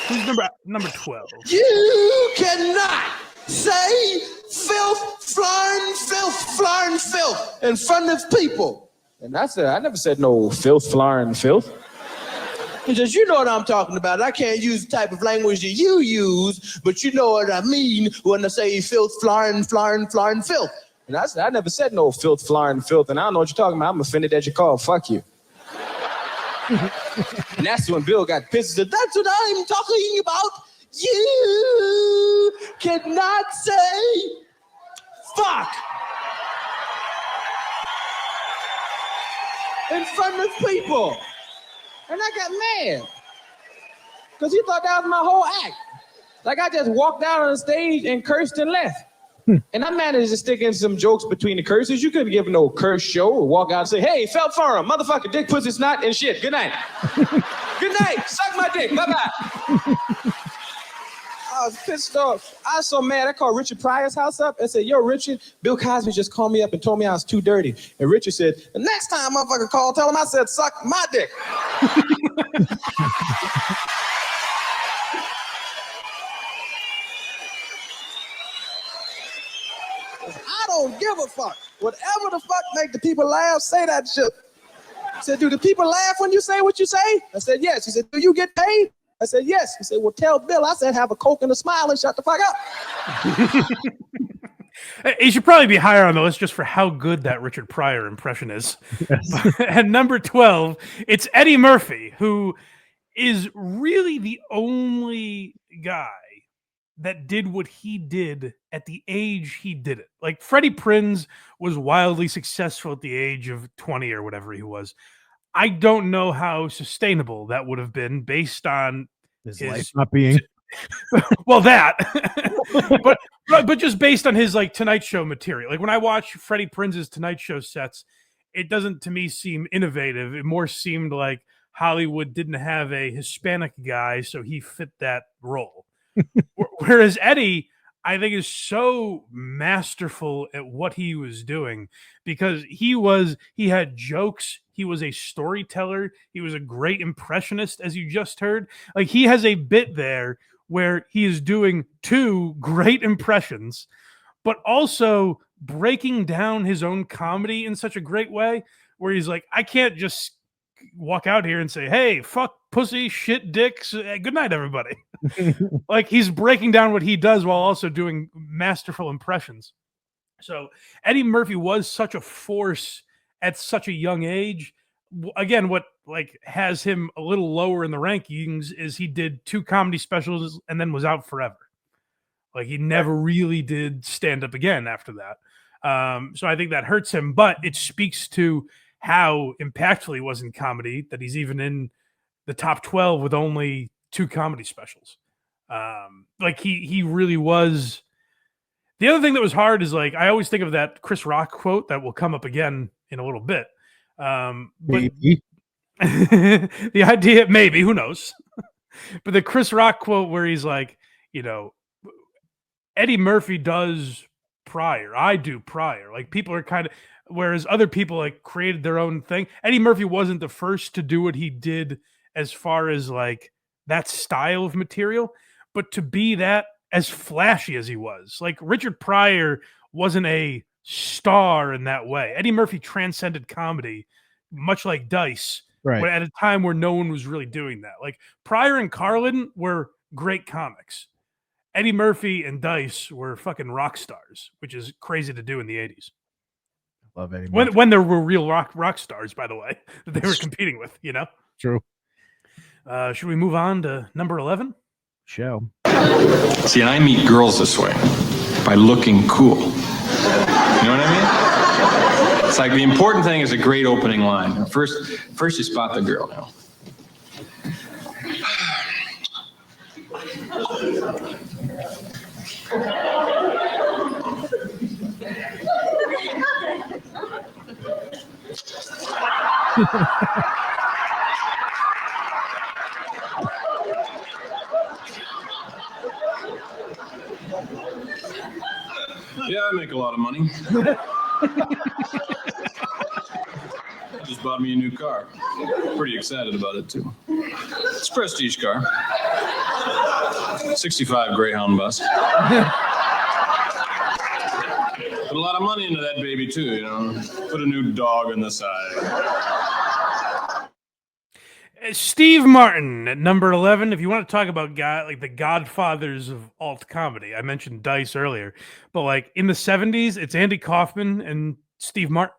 Who's number 12? You cannot say filth, flarn, filth in front of people. And I never said no filth, flarn, filth. Because you know what I'm talking about. I can't use the type of language that you use, but you know what I mean when I say filth, flarn, filth. And I never said no filth, flarn, filth, and I don't know what you're talking about. I'm offended that you called. Fuck you. And that's when Bill got pissed. He said, that's what I'm talking about. You cannot say fuck in front of people. And I got mad. Because he thought that was my whole act. Like I just walked out on the stage and cursed and left. And I managed to stick in some jokes between the curses. You couldn't give no curse show or walk out and say, hey, felt farm, motherfucker, dick, pussy, snot, and shit. Good night. Good night. Suck my dick. Bye-bye. I was pissed off. I was so mad. I called Richard Pryor's house up and said, yo, Richard, Bill Cosby just called me up and told me I was too dirty. And Richard said, the next time motherfucker call, tell him I said, suck my dick. I don't give a fuck. Whatever the fuck make the people laugh, say that shit. He said, do the people laugh when you say what you say? I said, yes. He said, do you get paid? I said, yes. He said, well, tell Bill. I said, have a Coke and a smile and shut the fuck up. He should probably be higher on the list just for how good that Richard Pryor impression is. Yes. And number 12, it's Eddie Murphy, who is really the only guy that did what he did at the age he did it. Like Freddie Prinze was wildly successful at the age of 20 or whatever he was. I don't know how sustainable that would have been based on his life not being well, that but just based on his Tonight Show material. Like when I watch Freddie Prinze's Tonight Show sets, it doesn't to me seem innovative. It more seemed like Hollywood didn't have a Hispanic guy, so he fit that role. Whereas Eddie, I think, is so masterful at what he was doing because he had jokes. He was a storyteller. He was a great impressionist, as you just heard. Like he has a bit there where he is doing two great impressions, but also breaking down his own comedy in such a great way where he's like, I can't just walk out here and say, hey, fuck, pussy, shit, dicks, good night, everybody. Like he's breaking down what he does while also doing masterful impressions. So Eddie Murphy was such a force at such a young age. Again, what has him a little lower in the rankings is he did 2 comedy specials and then was out forever. Like he never really did stand up again after that. So I think that hurts him, but it speaks to how impactful he was in comedy that he's even in the top 12 with only 2 comedy specials. He really was. The other thing that was hard is I always think of that Chris Rock quote that will come up again in a little bit. But the idea, maybe, who knows? But the Chris Rock quote where he's like, Eddie Murphy does Pryor. I do Pryor. Like people are kind of, whereas other people created their own thing. Eddie Murphy wasn't the first to do what he did as far as that style of material, but to be that as flashy as he was. Like Richard Pryor wasn't a star in that way. Eddie Murphy transcended comedy, much like Dice, Right. at a time where no one was really doing that. Like Pryor and Carlin were great comics. Eddie Murphy and Dice were fucking rock stars, which is crazy to do in the 80s. Love Eddie Murphy. When there were real rock stars, by the way, that they were competing with, you know? True. Should we move on to number 11? Show. See, and I meet girls this way, by looking cool. You know what I mean? It's like the important thing is a great opening line. First you spot the girl now. Yeah, I make a lot of money. I just bought me a new car. Pretty excited about it, too. It's a prestige car. 65 Greyhound bus. Put a lot of money into that baby, too, you know. Put a new dog on the side. Steve Martin at number 11. If you want to talk about like the godfathers of alt comedy, I mentioned Dice earlier, but like in the 70s, it's Andy Kaufman and Steve Martin.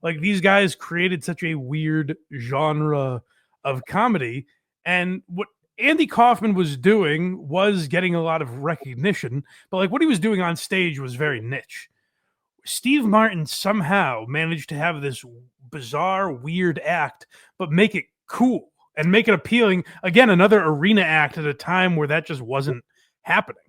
Like these guys created such a weird genre of comedy, and what Andy Kaufman was doing was getting a lot of recognition, but like what he was doing on stage was very niche. Steve Martin somehow managed to have this bizarre, weird act, but make it cool and make it appealing. Again, another arena act at a time where that just wasn't happening.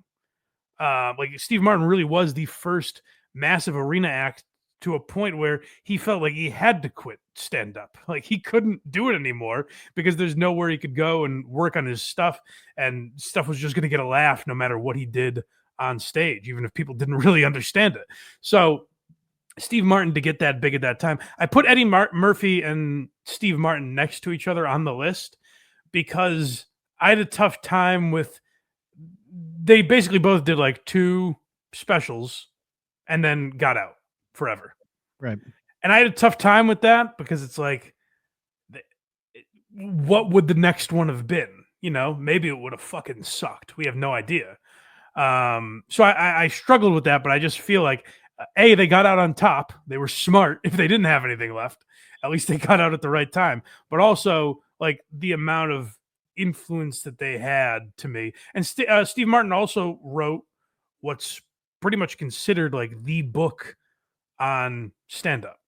Like Steve Martin really was the first massive arena act to a point where he felt like he had to quit stand-up. Like he couldn't do it anymore because there's nowhere he could go and work on his stuff, and stuff was just going to get a laugh no matter what he did on stage, even if people didn't really understand it. So Steve Martin to get that big at that time. I put Eddie Murphy and Steve Martin next to each other on the list because I had a tough time with, they basically both did like 2 specials and then got out forever. Right. And I had a tough time with that because it's like, what would the next one have been? You know, maybe it would have fucking sucked. We have no idea. So I struggled with that, but I just feel like, A, they got out on top. They were smart. If they didn't have anything left, at least they got out at the right time. But also, like, the amount of influence that they had to me. And Steve Martin also wrote what's pretty much considered, like, the book on stand-up.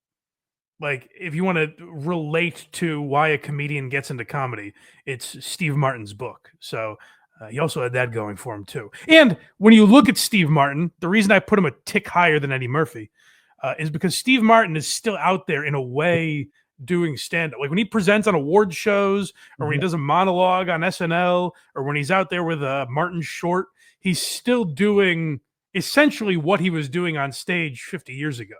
Like, if you want to relate to why a comedian gets into comedy, it's Steve Martin's book. So he also had that going for him, too. And when you look at Steve Martin, the reason I put him a tick higher than Eddie Murphy is because Steve Martin is still out there in a way doing stand-up. Like when he presents on award shows or when he does a monologue on SNL or when he's out there with Martin Short, he's still doing essentially what he was doing on stage 50 years ago.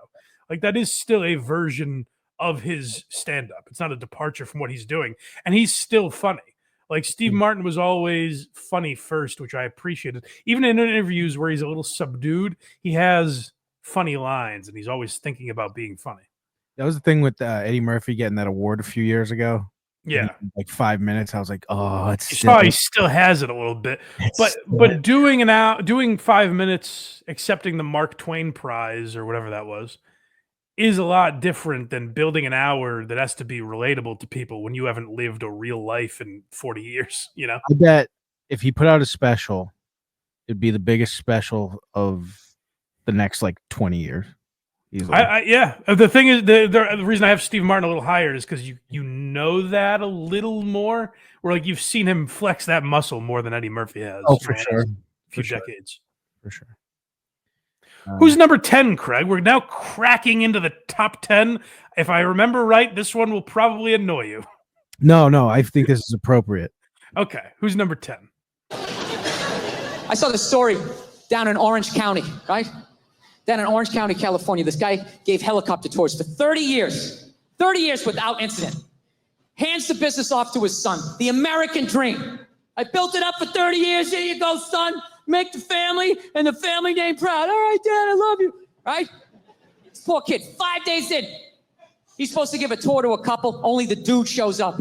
Like that is still a version of his stand-up. It's not a departure from what he's doing. And he's still funny. Like Steve Martin was always funny first, which I appreciated. Even in interviews where he's a little subdued, he has funny lines and he's always thinking about being funny. That was the thing with Eddie Murphy getting that award a few years ago. Yeah. Like 5 minutes. I was like, oh, it's he still has it a little bit. But doing 5 minutes, accepting the Mark Twain Prize or whatever that was, is a lot different than building an hour that has to be relatable to people when you haven't lived a real life in 40 years, you know? I bet if he put out a special, it'd be the biggest special of the next like 20 years. Yeah. The thing is, the reason I have Steve Martin a little higher is because you know that a little more, where like you've seen him flex that muscle more than Eddie Murphy has. Oh, for sure. A few decades. For sure. Who's number 10, Craig? We're now cracking into the top 10. If I remember right, this one will probably annoy you. No, I think this is appropriate. Okay. Who's number 10? I saw this story down in Orange County, right? Down in Orange County, California. This guy gave helicopter tours for 30 years. 30 years without incident. Hands the business off to his son. The American dream. I built it up for 30 years. Here you go, son. Make the family and the family name proud. All right, Dad, I love you. Right? poor kid, 5 days in. He's supposed to give a tour to a couple. Only the dude shows up.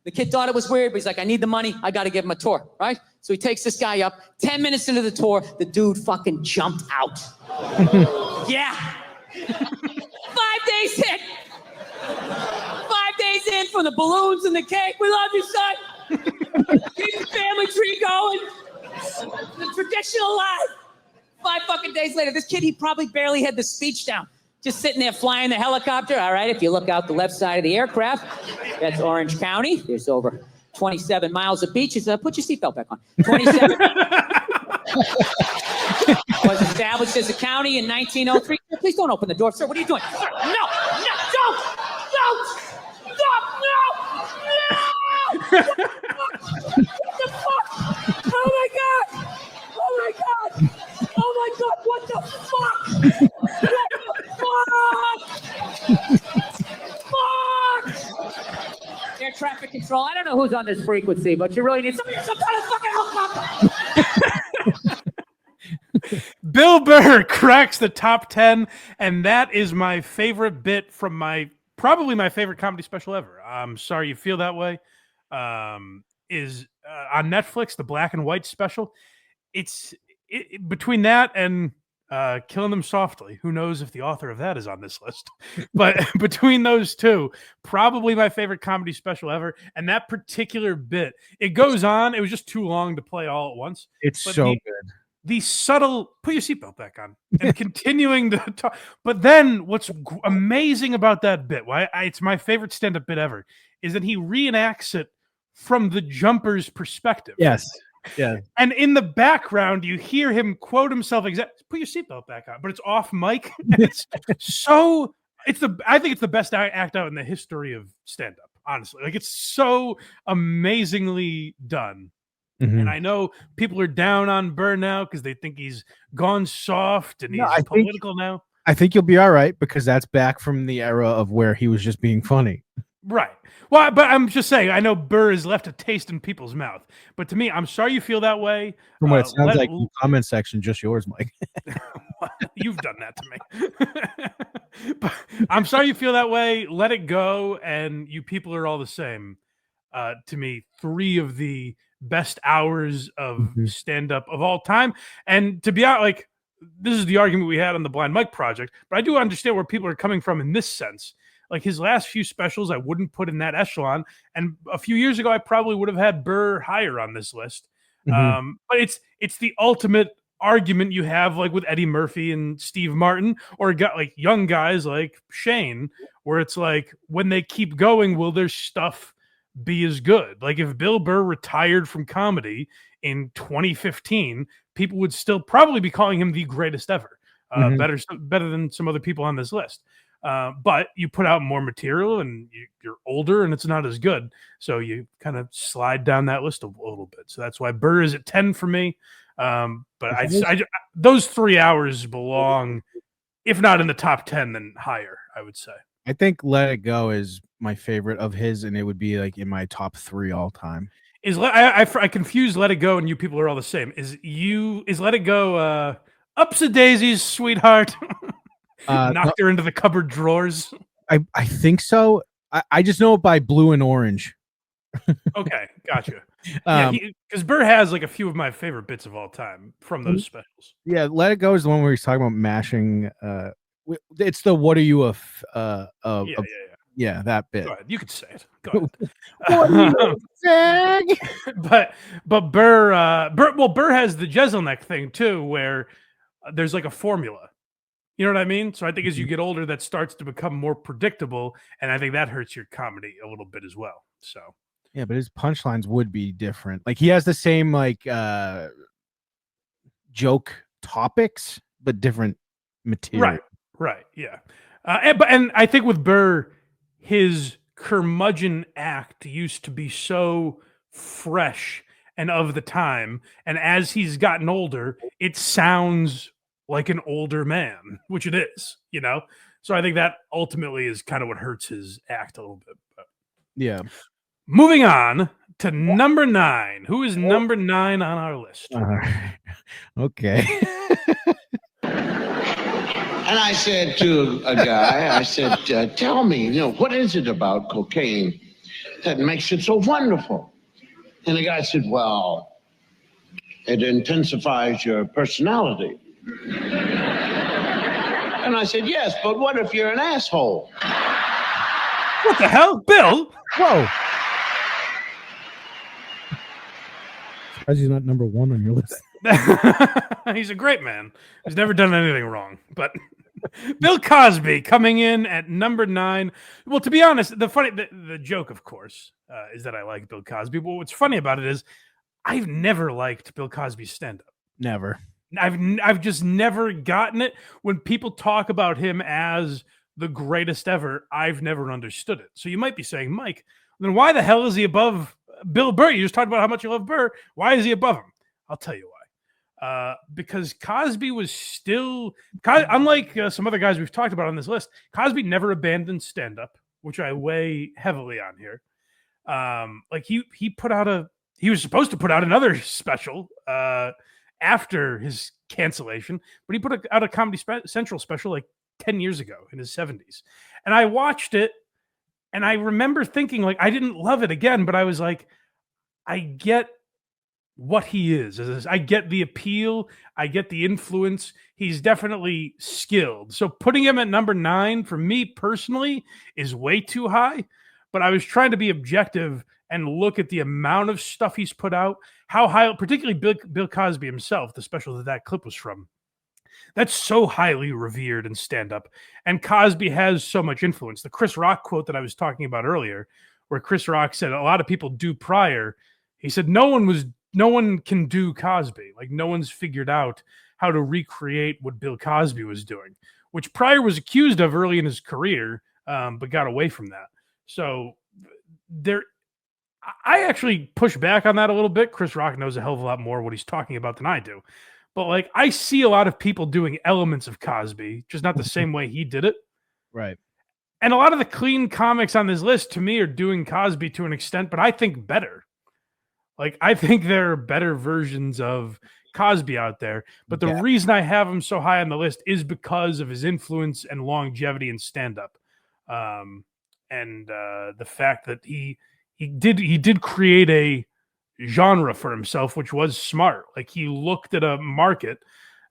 The kid thought it was weird, but he's like, I need the money. I got to give him a tour, right? So he takes this guy up. 10 minutes into the tour, the dude fucking jumped out. Yeah. 5 days in. 5 days in from the balloons and the cake. We love you, son. Keep the family tree going. The tradition alive. 5 fucking days later, this kid, he probably barely had the speech down. Just sitting there flying the helicopter. All right, if you look out the left side of the aircraft, that's Orange County. There's over 27 miles of beaches. Put your seatbelt back on. 27. Was established as a county in 1903. Please don't open the door, sir. What are you doing? Sir, no, don't! Stop! No! What the fuck? Oh my God! What the fuck? Fuck! Air traffic control. I don't know who's on this frequency, but you really need some kind of fucking helicopter. Bill Burr cracks the top 10, and that is my favorite bit from probably my favorite comedy special ever. I'm Sorry You Feel That Way. Is on Netflix, the black and white special. Between that and Killing Them Softly. Who knows if the author of that is on this list? But between those two, probably my favorite comedy special ever. And that particular bit, it goes on. It was just too long to play all at once. It's so good. The subtle, put your seatbelt back on, and continuing to talk. But then what's amazing about that bit, why it's my favorite stand-up bit ever, is that he reenacts it from the jumper's perspective. Yes. Yeah. And in the background, you hear him quote himself put your seatbelt back on, but it's off mic. And it's I think it's the best act out in the history of stand-up, honestly. Like, it's so amazingly done. Mm-hmm. And I know people are down on Burr now because they think he's gone soft and he's political now. I think you'll be all right because that's back from the era of where he was just being funny. Right. Well, but I'm just saying, I know Burr has left a taste in people's mouth. But to me, I'm Sorry You Feel That Way. From what it sounds like in the comment section, just yours, Mike. You've done that to me. But I'm Sorry You Feel That Way. Let It Go. And You People Are All the Same. To me, 3 of the best hours of stand-up of all time. And to be honest, like, this is the argument we had on the Blind Mike Project. But I do understand where people are coming from in this sense. Like, his last few specials, I wouldn't put in that echelon. And a few years ago, I probably would have had Burr higher on this list. But it's the ultimate argument you have, like with Eddie Murphy and Steve Martin, or like young guys like Shane, where it's like, when they keep going, will their stuff be as good? Like, if Bill Burr retired from comedy in 2015, people would still probably be calling him the greatest ever. Better than some other people on this list. But you put out more material and you're older and it's not as good. So you kind of slide down that list a little bit. So that's why Burr is at 10 for me. But those 3 hours belong, if not in the top 10, then higher, I would say. I think Let It Go is my favorite of his, and it would be like in my top 3 all time. I confuse Let It Go and You People Are All the Same. Is Let It Go ups a daisies, sweetheart? Knocked her into the cupboard drawers. I think so. I just know it by Blue and Orange. Okay, gotcha. Because Burr has like a few of my favorite bits of all time from those specials. Yeah, Let It Go is the one where he's talking about mashing. It's the what are you yeah, that bit. Go ahead. You could say it. Go ahead. but Burr has the Jeselnik thing too, where there's like a formula. You know what I mean? So I think as you get older, that starts to become more predictable, and I think that hurts your comedy a little bit as well. So yeah, but his punchlines would be different. Like, he has the same like joke topics, but different material. Right, yeah. And I think with Burr, his curmudgeon act used to be so fresh and of the time, and as he's gotten older, it sounds like an older man, which it is, you know? So I think that ultimately is kind of what hurts his act a little bit. But. Yeah. Moving on to number 9. Who is number 9 on our list? Okay. And I said to a guy, I said, tell me, what is it about cocaine that makes it so wonderful? And the guy said, well, it intensifies your personality. And I said, yes, but what if you're an asshole? What the hell? Bill? Whoa. Surprised he's not number one on your list. He's a great man. He's never done anything wrong. But Bill Cosby coming in at number 9. Well, to be honest, the joke, of course, is that I like Bill Cosby. But what's funny about it is I've never liked Bill Cosby's stand-up. Never. I've just never gotten it. When people talk about him as the greatest ever, I've never understood it. So you might be saying, Mike, then why the hell is he above Bill Burr? You just talked about how much you love Burr. Why is he above him? I'll tell you why. Because Cosby was still, unlike some other guys we've talked about on this list, Cosby never abandoned stand-up, which I weigh heavily on here. He was supposed to put out another special after his cancellation, but he put out a Comedy Central special like 10 years ago in his 70s. And I watched it, and I remember thinking, like, I didn't love it again, but I was like, I get what he is. I get the appeal. I get the influence. He's definitely skilled. So putting him at number 9 for me personally is way too high, but I was trying to be objective and look at the amount of stuff he's put out, how high, particularly Bill Cosby himself, the special that clip was from. That's so highly revered in stand-up. And Cosby has so much influence. The Chris Rock quote that I was talking about earlier, where Chris Rock said a lot of people do Pryor. He said, no one can do Cosby. Like, no one's figured out how to recreate what Bill Cosby was doing, which Pryor was accused of early in his career, but got away from that. So I actually push back on that a little bit. Chris Rock knows a hell of a lot more what he's talking about than I do. But like, I see a lot of people doing elements of Cosby, just not the same way he did it. Right. And a lot of the clean comics on this list, to me, are doing Cosby to an extent, but I think better. Like, I think there are better versions of Cosby out there. But the reason I have him so high on the list is because of his influence and longevity in stand-up. And the fact that he did create a genre for himself, which was smart. Like, he looked at a market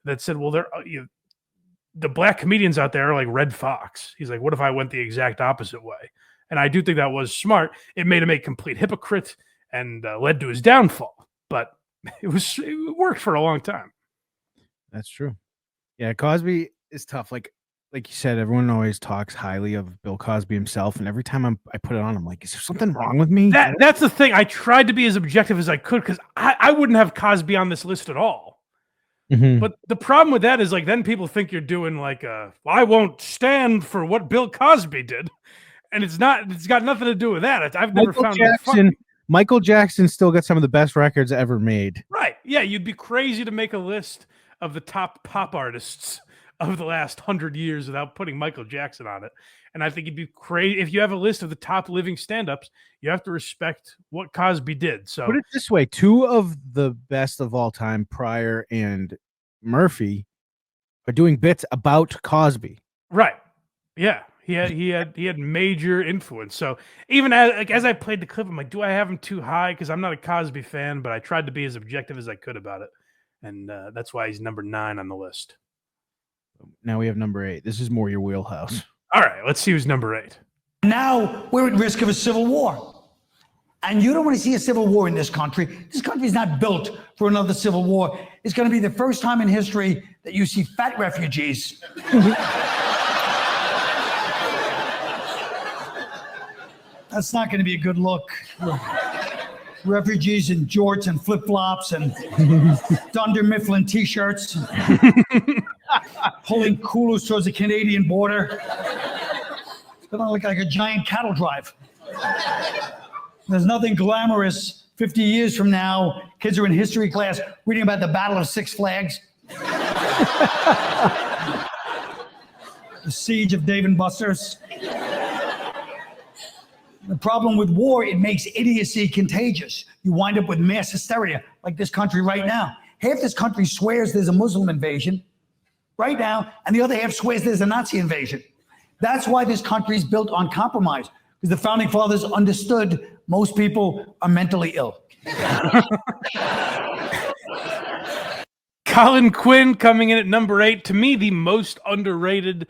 that said, well, the black comedians out there are like Red Fox. He's like, what if I went the exact opposite way? And I do think that was smart. It made him a complete hypocrite and led to his downfall. But it worked for a long time. That's true. Yeah, Cosby is tough. Like you said, everyone always talks highly of Bill Cosby himself, and every time I put it on, I'm like, is there something wrong with me? That's the thing. I tried to be as objective as I could, because I wouldn't have Cosby on this list at all. Mm-hmm. But the problem with that is, like, then people think you're doing like I won't stand for what Bill Cosby did, and it's got nothing to do with that. I've never found it. Michael Jackson still got some of the best records ever made. Right. Yeah, you'd be crazy to make a list of the top pop artists of the last 100 years without putting Michael Jackson on it. And I think you'd be crazy if you have a list of the top living stand-ups. You have to respect what Cosby did. So put it this way, 2 of the best of all time, Pryor and Murphy, are doing bits about Cosby. Right. Yeah. He had major influence. So even as I played the clip, I'm like, do I have him too high? Because I'm not a Cosby fan, but I tried to be as objective as I could about it. And that's why he's number 9 on the list. Now we have number 8. This is more your wheelhouse. All right, let's see who's number 8. Now we're at risk of a civil war. And you don't want to see a civil war in this country. This country is not built for another civil war. It's going to be the first time in history that you see fat refugees. That's not going to be a good look. Refugees in jorts and flip-flops and Dunder Mifflin t-shirts, pulling coolers towards the Canadian border. It's going to look like a giant cattle drive. There's nothing glamorous 50 years from now. Kids are in history class reading about the Battle of Six Flags. The Siege of Dave and Buster's. The problem with war, it makes idiocy contagious. You wind up with mass hysteria, like this country right now. Half this country swears there's a Muslim invasion. right now, and the other half swears there's a Nazi invasion. That's why this country is built on compromise, because the founding fathers understood most people are mentally ill. Colin Quinn coming in at number 8. To me, the most underrated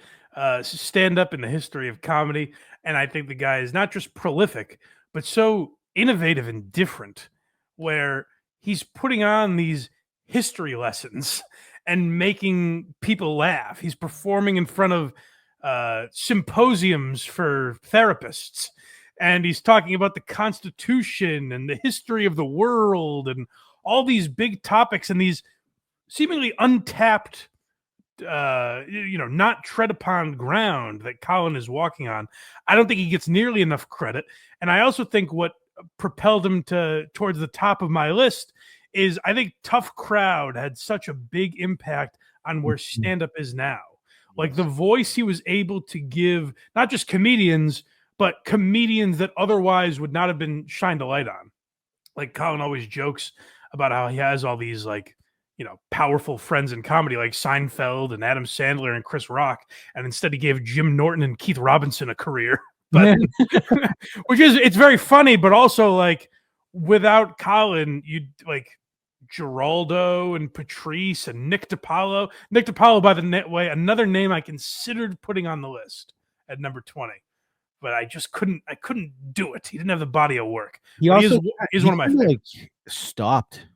stand-up in the history of comedy. And I think the guy is not just prolific, but so innovative and different, where he's putting on these history lessons and making people laugh. He's performing in front of symposiums for therapists, and he's talking about the Constitution and the history of the world and all these big topics and these seemingly untapped, not tread upon ground that Colin is walking on. I don't think he gets nearly enough credit. And I also think what propelled him towards the top of my list is I think Tough Crowd had such a big impact on where stand-up is now. Like the voice he was able to give, not just comedians, but comedians that otherwise would not have been shined a light on. Like Colin always jokes about how he has all these powerful friends in comedy like Seinfeld and Adam Sandler and Chris Rock, and instead he gave Jim Norton and Keith Robinson a career. But it's very funny, but also like without Colin, you'd like Geraldo and Patrice and Nick DiPaolo. Nick DiPaolo, by the way, another name I considered putting on the list at number 20, but I just couldn't do it. He didn't have the body of work. He's one of my favorites. Stopped.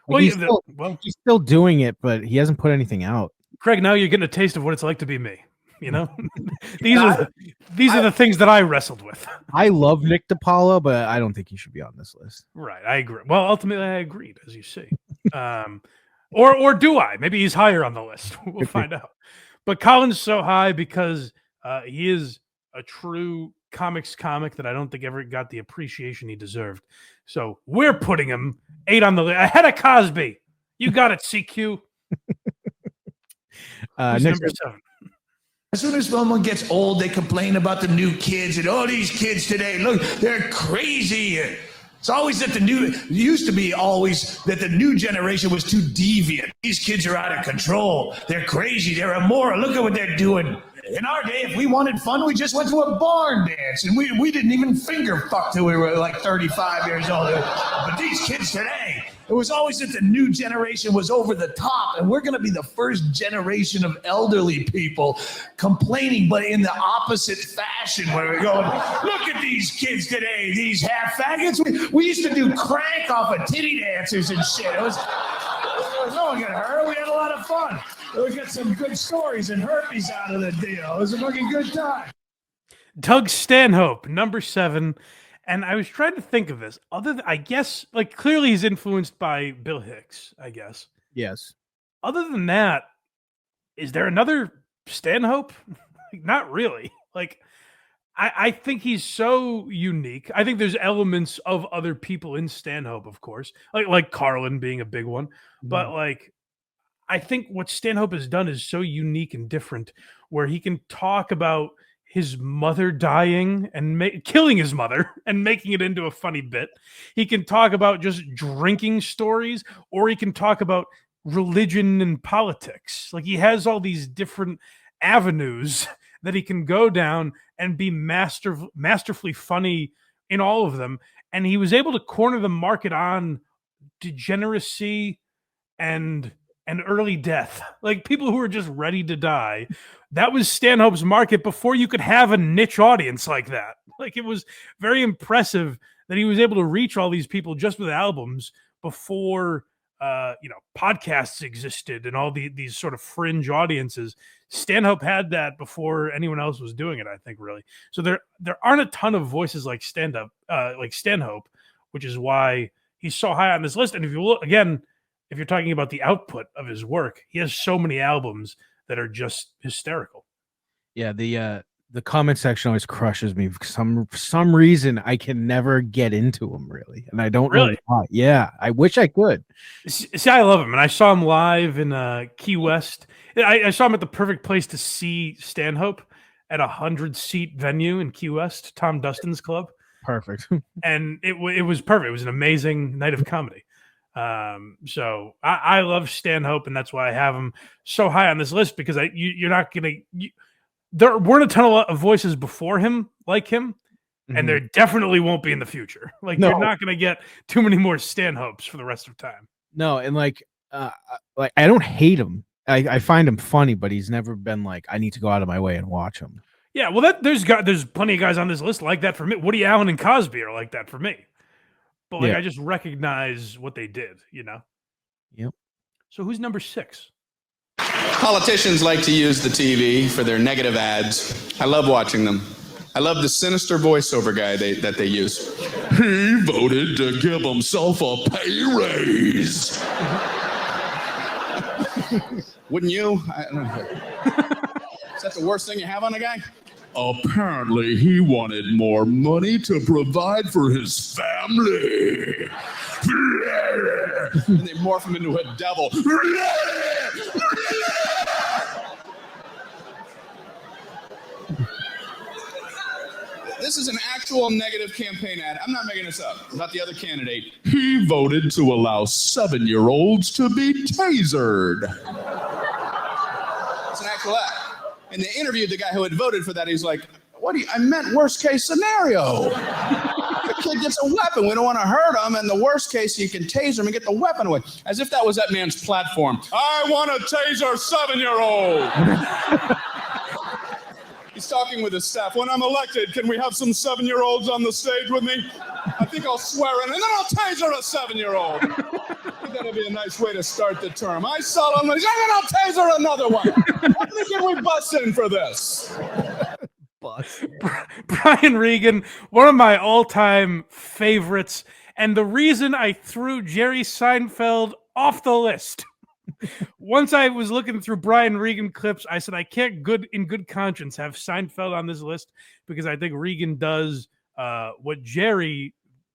Well, he's still doing it, but he hasn't put anything out. Craig, now you're getting a taste of what it's like to be me. These are the things that I wrestled with. I love Nick DiPaolo, but I don't think he should be on this list. Right, I agree. Well, ultimately, I agreed, as you see. Or do I? Maybe he's higher on the list. We'll find out. But Colin's so high because he is a true comics comic that I don't think ever got the appreciation he deserved. So we're putting him 8 on the list, ahead of Cosby. You got it, CQ. Number 7. As soon as someone gets old, they complain about the new kids and these kids today, look, they're crazy. It's always that it used to be always that the new generation was too deviant. These kids are out of control. They're crazy. They're immoral. Look at what they're doing. In our day, if we wanted fun, we just went to a barn dance, and we didn't even finger fuck till we were like 35 years old. But these kids today, it was always that the new generation was over the top, and we're going to be the first generation of elderly people complaining, but in the opposite fashion, where we're going, look at these kids today, these half faggots. We used to do crank off of titty dancers and shit. It was no one got hurt. We had a lot of fun. We got some good stories and herpes out of the deal. It was a fucking good time. Doug Stanhope, number 7. And I was trying to think of this. Other than, I guess, like clearly he's influenced by Bill Hicks, I guess. Yes. Other than that, is there another Stanhope? Not really. Like, I think he's so unique. I think there's elements of other people in Stanhope, of course, like Carlin being a big one. But like, I think what Stanhope has done is so unique and different, where he can talk about his mother dying and killing his mother and making it into a funny bit. He can talk about just drinking stories, or he can talk about religion and politics. Like he has all these different avenues that he can go down and be masterfully funny in all of them. And he was able to corner the market on degeneracy and early death, like people who are just ready to die. That was Stanhope's market before you could have a niche audience like that. Like it was very impressive that he was able to reach all these people just with albums before podcasts existed and all these sort of fringe audiences. Stanhope had that before anyone else was doing it, I think, really. So there aren't a ton of voices like Stanhope, which is why he's so high on this list. And if you look again, if you're talking about the output of his work, he has so many albums that are just hysterical. Yeah, the comment section always crushes me. For some reason, I can never get into them, really. And I don't know why. Yeah, I wish I could. See, I love him. And I saw him live in Key West. I saw him at the perfect place to see Stanhope at a 100-seat venue in Key West, Tom Dustin's club. Perfect. And it was perfect. It was an amazing night of comedy. So I love Stanhope, and that's why I have him so high on this list, because you're not gonna. There weren't a ton of voices before him like him, and there definitely won't be in the future. Like you're not gonna get too many more Stanhopes for the rest of time. No, and like I don't hate him. I find him funny, but he's never been like I need to go out of my way and watch him. Yeah, well, there's plenty of guys on this list like that for me. Woody Allen and Cosby are like that for me. But like I just recognize what they did, you know. Yep. So who's number 6? Politicians like to use the TV for their negative ads. I love watching them. I love the sinister voiceover guy that they use. He voted to give himself a pay raise. Wouldn't you? I don't know. Is that the worst thing you have on a guy? Apparently, he wanted more money to provide for his family. And they morph him into a devil. This is an actual negative campaign ad. I'm not making this up. About the other candidate. He voted to allow 7-year-olds to be tasered. It's an actual ad. And they interviewed the guy who had voted for that. He's like, I meant worst case scenario. The kid gets a weapon. We don't want to hurt him. And the worst case, you can tase him and get the weapon away. As if that was that man's platform. I want to taser 7-year-old. He's talking with his staff. When I'm elected, can we have some 7-year-olds on the stage with me? I think I'll swear in, and then I'll taser a 7-year-old. That'd be a nice way to start the term. I solemnly, and then I'll taser another one. How many can we bust in for this? Brian Regan, one of my all-time favorites, and the reason I threw Jerry Seinfeld off the list. Once I was looking through Brian Regan clips, I said I can't in good conscience have Seinfeld on this list, because I think Regan does what Jerry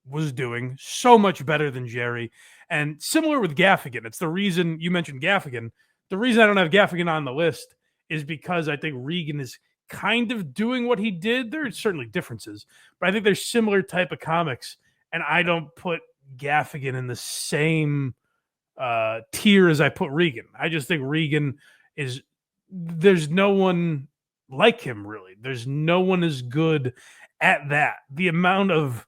was doing so much better than Jerry. And similar with Gaffigan, it's the reason you mentioned Gaffigan. The reason I don't have Gaffigan on the list is because I think Regan is kind of doing what he did. There are certainly differences, but I think there's similar type of comics, and I don't put Gaffigan in the same tier as I put Regan. I just think Regan there's no one like him, really. There's no one as good at that. The amount of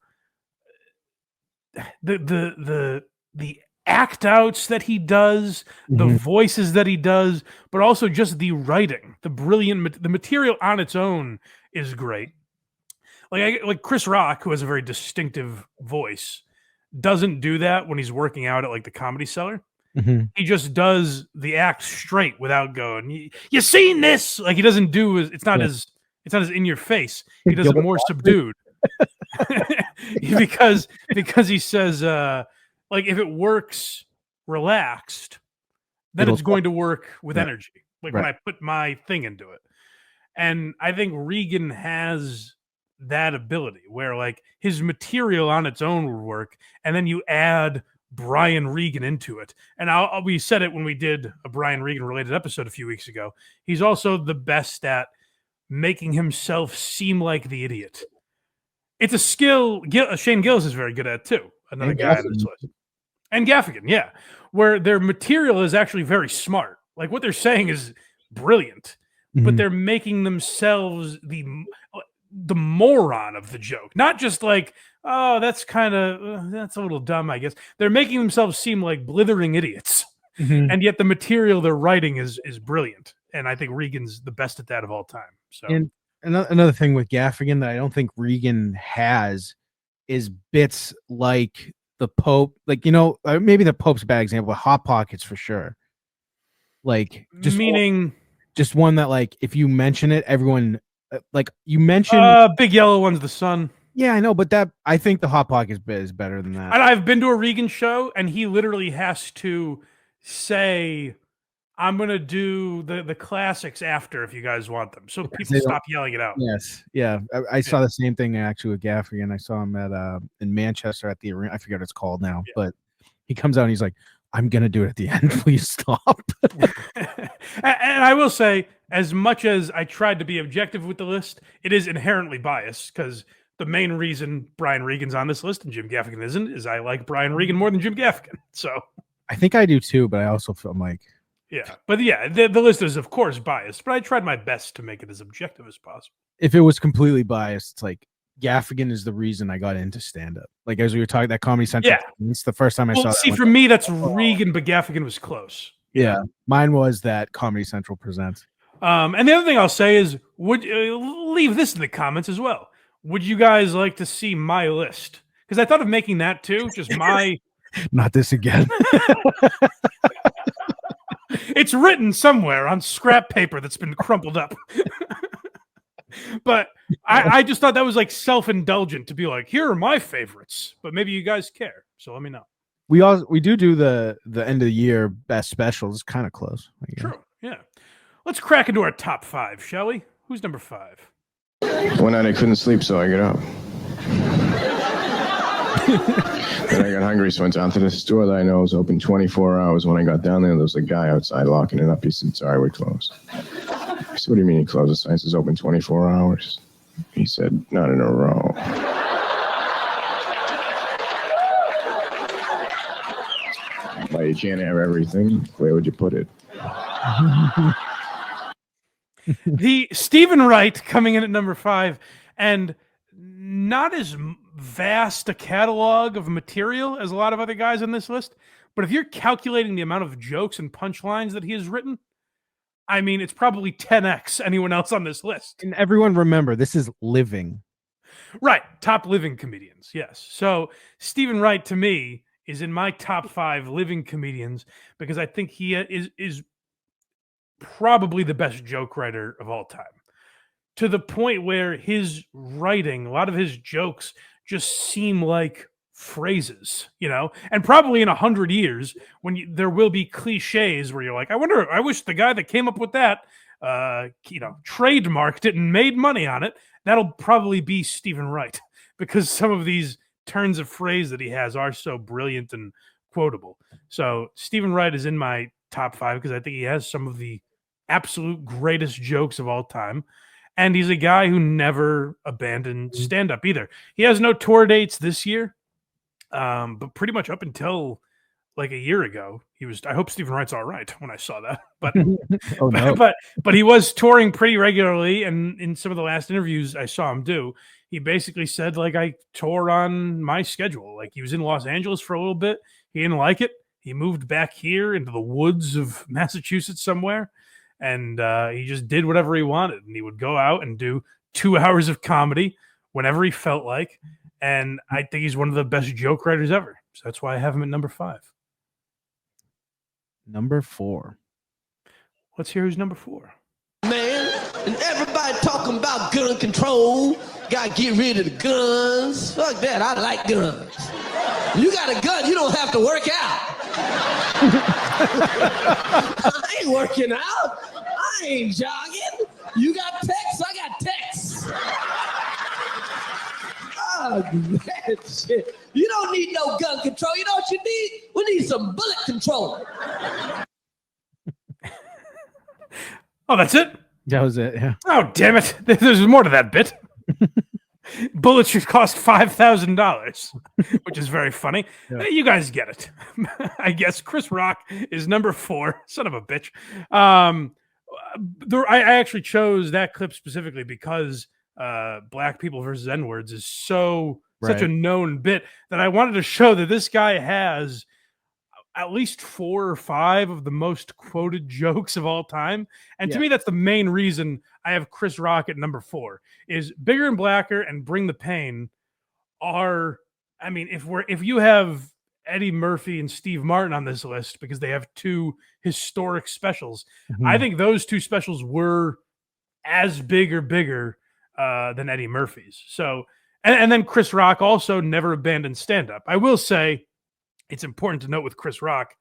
the act outs that he does, the voices that he does, but also just the writing, the material on its own is great. Like Chris Rock, who has a very distinctive voice, doesn't do that when he's working out at like the Comedy Cellar. He just does the act straight without going, you seen this? Like he doesn't do it's not as in your face. He does it more subdued. because he says like if it works relaxed, then it's going to work with energy. Like when I put my thing into it. And I think Regan has that ability where like his material on its own would work, and then you add Brian Regan into it. And we said it when we did a Brian Regan related episode a few weeks ago. He's also the best at making himself seem like the idiot. It's a skill Shane Gillis is very good at too. Another guy on this list. And Gaffigan, yeah, where their material is actually very smart. Like what they're saying is brilliant, but they're making themselves the moron of the joke. Not just like, oh, that's a little dumb, I guess. They're making themselves seem like blithering idiots. And yet the material they're writing is brilliant. And I think Regan's the best at that of all time. So and another thing with Gaffigan that I don't think Regan has is bits like the Pope, like, you know, maybe the Pope's a bad example, but Hot Pockets for sure. Like just one that like if you mention it, everyone like you mentioned Big Yellow One's the Sun. Yeah, I know, but I think the Hot Pockets bit is better than that. And I've been to a Regan show, and he literally has to say, I'm going to do the classics after if you guys want them. So people stop yelling it out. Yes. Yeah. I saw the same thing actually with Gaffigan. I saw him at in Manchester at the arena. I forget what it's called now, but he comes out and he's like, I'm going to do it at the end. Please stop. And I will say, as much as I tried to be objective with the list, it is inherently biased because the main reason Brian Regan's on this list and Jim Gaffigan isn't is I like Brian Regan more than Jim Gaffigan. So I think I do too, but I also feel like the list is of course biased, but I tried my best to make it as objective as possible. if it was completely biased, it's like Gaffigan is the reason I got into stand-up. Like as we were talking, that Comedy Central. Yeah. It's the first time I saw that. See, for me, that's Regan, but Gaffigan was close. Yeah, mine was that Comedy Central presents. And the other thing I'll say is, would leave this in the comments as well. Would you guys like to see my list? Because I thought of making that too, just my. Not this again. It's written somewhere on scrap paper that's been crumpled up. But I just thought that was like self-indulgent to be like, here are my favorites. But maybe you guys care, so let me know. We do the end of the year best specials. Kind of close. True. Yeah. Let's crack into our top 5, shall we? Who's number 5? One night I couldn't sleep, so I got up. Then I got hungry, so I went down to the store that I know is open 24 hours. When I got down there was a guy outside locking it up. He said, sorry, we're closed. I said, what do you mean he closed? The sign says open 24 hours. He said, not in a row. Well, you can't have everything. Where would you put it? The Stephen Wright coming in at number 5, and not as vast a catalog of material as a lot of other guys on this list. But if you're calculating the amount of jokes and punchlines that he has written, I mean, it's probably 10x anyone else on this list. And everyone remember, this is living. Right. Top living comedians. Yes. So Stephen Wright, to me, is in my top 5 living comedians because I think he is probably the best joke writer of all time, to the point where his writing, a lot of his jokes just seem like phrases, and probably in 100 years when there will be cliches where you're like, I wish the guy that came up with that, trademarked it and made money on it. That'll probably be Stephen Wright, because some of these turns of phrase that he has are so brilliant and quotable. So Stephen Wright is in my top 5 because I think he has some of the absolute greatest jokes of all time. And he's a guy who never abandoned stand-up either. He has no tour dates this year, but pretty much up until like a year ago, he was. I hope Stephen Wright's all right when I saw that. But Oh, no. but he was touring pretty regularly, and in some of the last interviews I saw him do, he basically said, like, I tour on my schedule. Like, he was in Los Angeles for a little bit. He didn't like it. He moved back here into the woods of Massachusetts somewhere. And he just did whatever he wanted. And he would go out and do 2 hours of comedy whenever he felt like. And I think he's one of the best joke writers ever. So that's why I have him at number 5. Number 4. Let's hear who's number 4. Man, and everybody talking about gun control. Gotta get rid of the guns. Fuck that, I like guns. You got a gun, you don't have to work out. I ain't working out. I ain't jogging. You got texts, I got texts. Oh, man, shit. You don't need no gun control. You know what you need? We need some bullet control. Oh, that's it? That was it, yeah. Oh, damn it. There's more to that bit. Bullets should cost $5,000, which is very funny. Yeah. You guys get it. I guess Chris Rock is number 4. Son of a bitch. I actually chose that clip specifically because Black People versus N-words is such a known bit that I wanted to show that this guy has at least 4 or 5 of the most quoted jokes of all time. And to me, that's the main reason I have Chris Rock at number 4 is Bigger and Blacker and Bring the Pain are, I mean, if you have Eddie Murphy and Steve Martin on this list because they have 2 historic specials, I think those 2 specials were as big or bigger than Eddie Murphy's. So, and then Chris Rock also never abandoned stand-up. I will say, it's important to note with Chris Rock,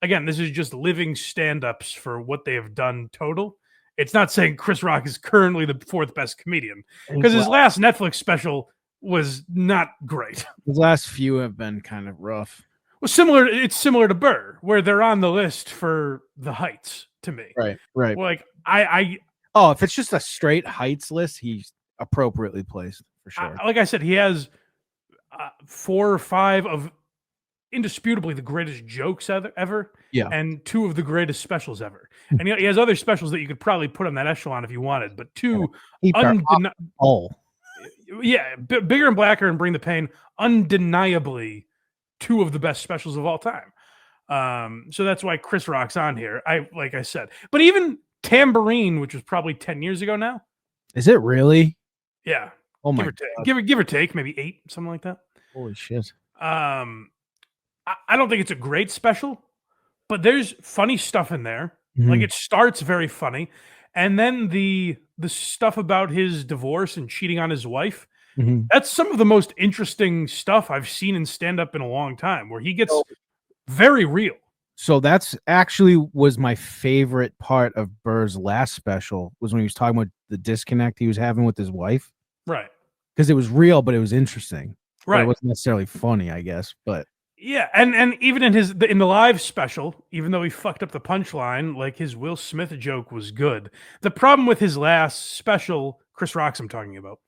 again, this is just living stand-ups for what they have done total. It's not saying Chris Rock is currently the 4th best comedian, because his last Netflix special was not great. His last few have been kind of rough. Well, it's similar to Burr, where they're on the list for the heights to me. Right. Like, if it's just a straight heights list, he's appropriately placed for sure. Like I said, he has 4 or 5 of indisputably the greatest jokes ever, Yeah. and 2 of the greatest specials ever. And he has other specials that you could probably put on that echelon if you wanted, but 2 Bigger and Blacker and Bring the Pain, undeniably 2 of the best specials of all time. So that's why Chris Rock's on here. Like I said, but even Tambourine, which was probably 10 years ago now. Is it really? Yeah. Oh my give or take, maybe 8, something like that. Holy shit. I don't think it's a great special, but there's funny stuff in there. Mhm. Like, it starts very funny, and then the stuff about his divorce and cheating on his wife. Mhm. That's some of the most interesting stuff I've seen in stand-up in a long time, where he gets very real. So that's actually was my favorite part of Burr's last special, was when he was talking about the disconnect he was having with his wife. Right. Because it was real, but it was interesting. But Right. it wasn't necessarily funny, I guess. But Yeah, and even in the live special, even though he fucked up the punchline, like, his Will Smith joke was good. The problem with his last special, Chris Rock's I'm talking about,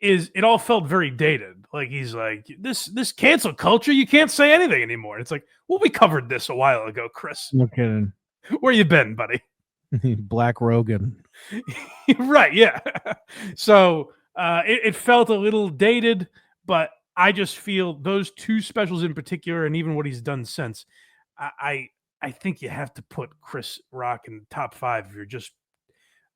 is it all felt very dated. Like, he's like, this cancel culture, you can't say anything anymore. It's like, well, we covered this a while ago, Chris. no kidding. Where you been, buddy? Black Rogan. Right, yeah. So it felt a little dated, but I just feel those 2 specials in particular, and even what he's done since, I think you have to put Chris Rock in the top 5 if you're just,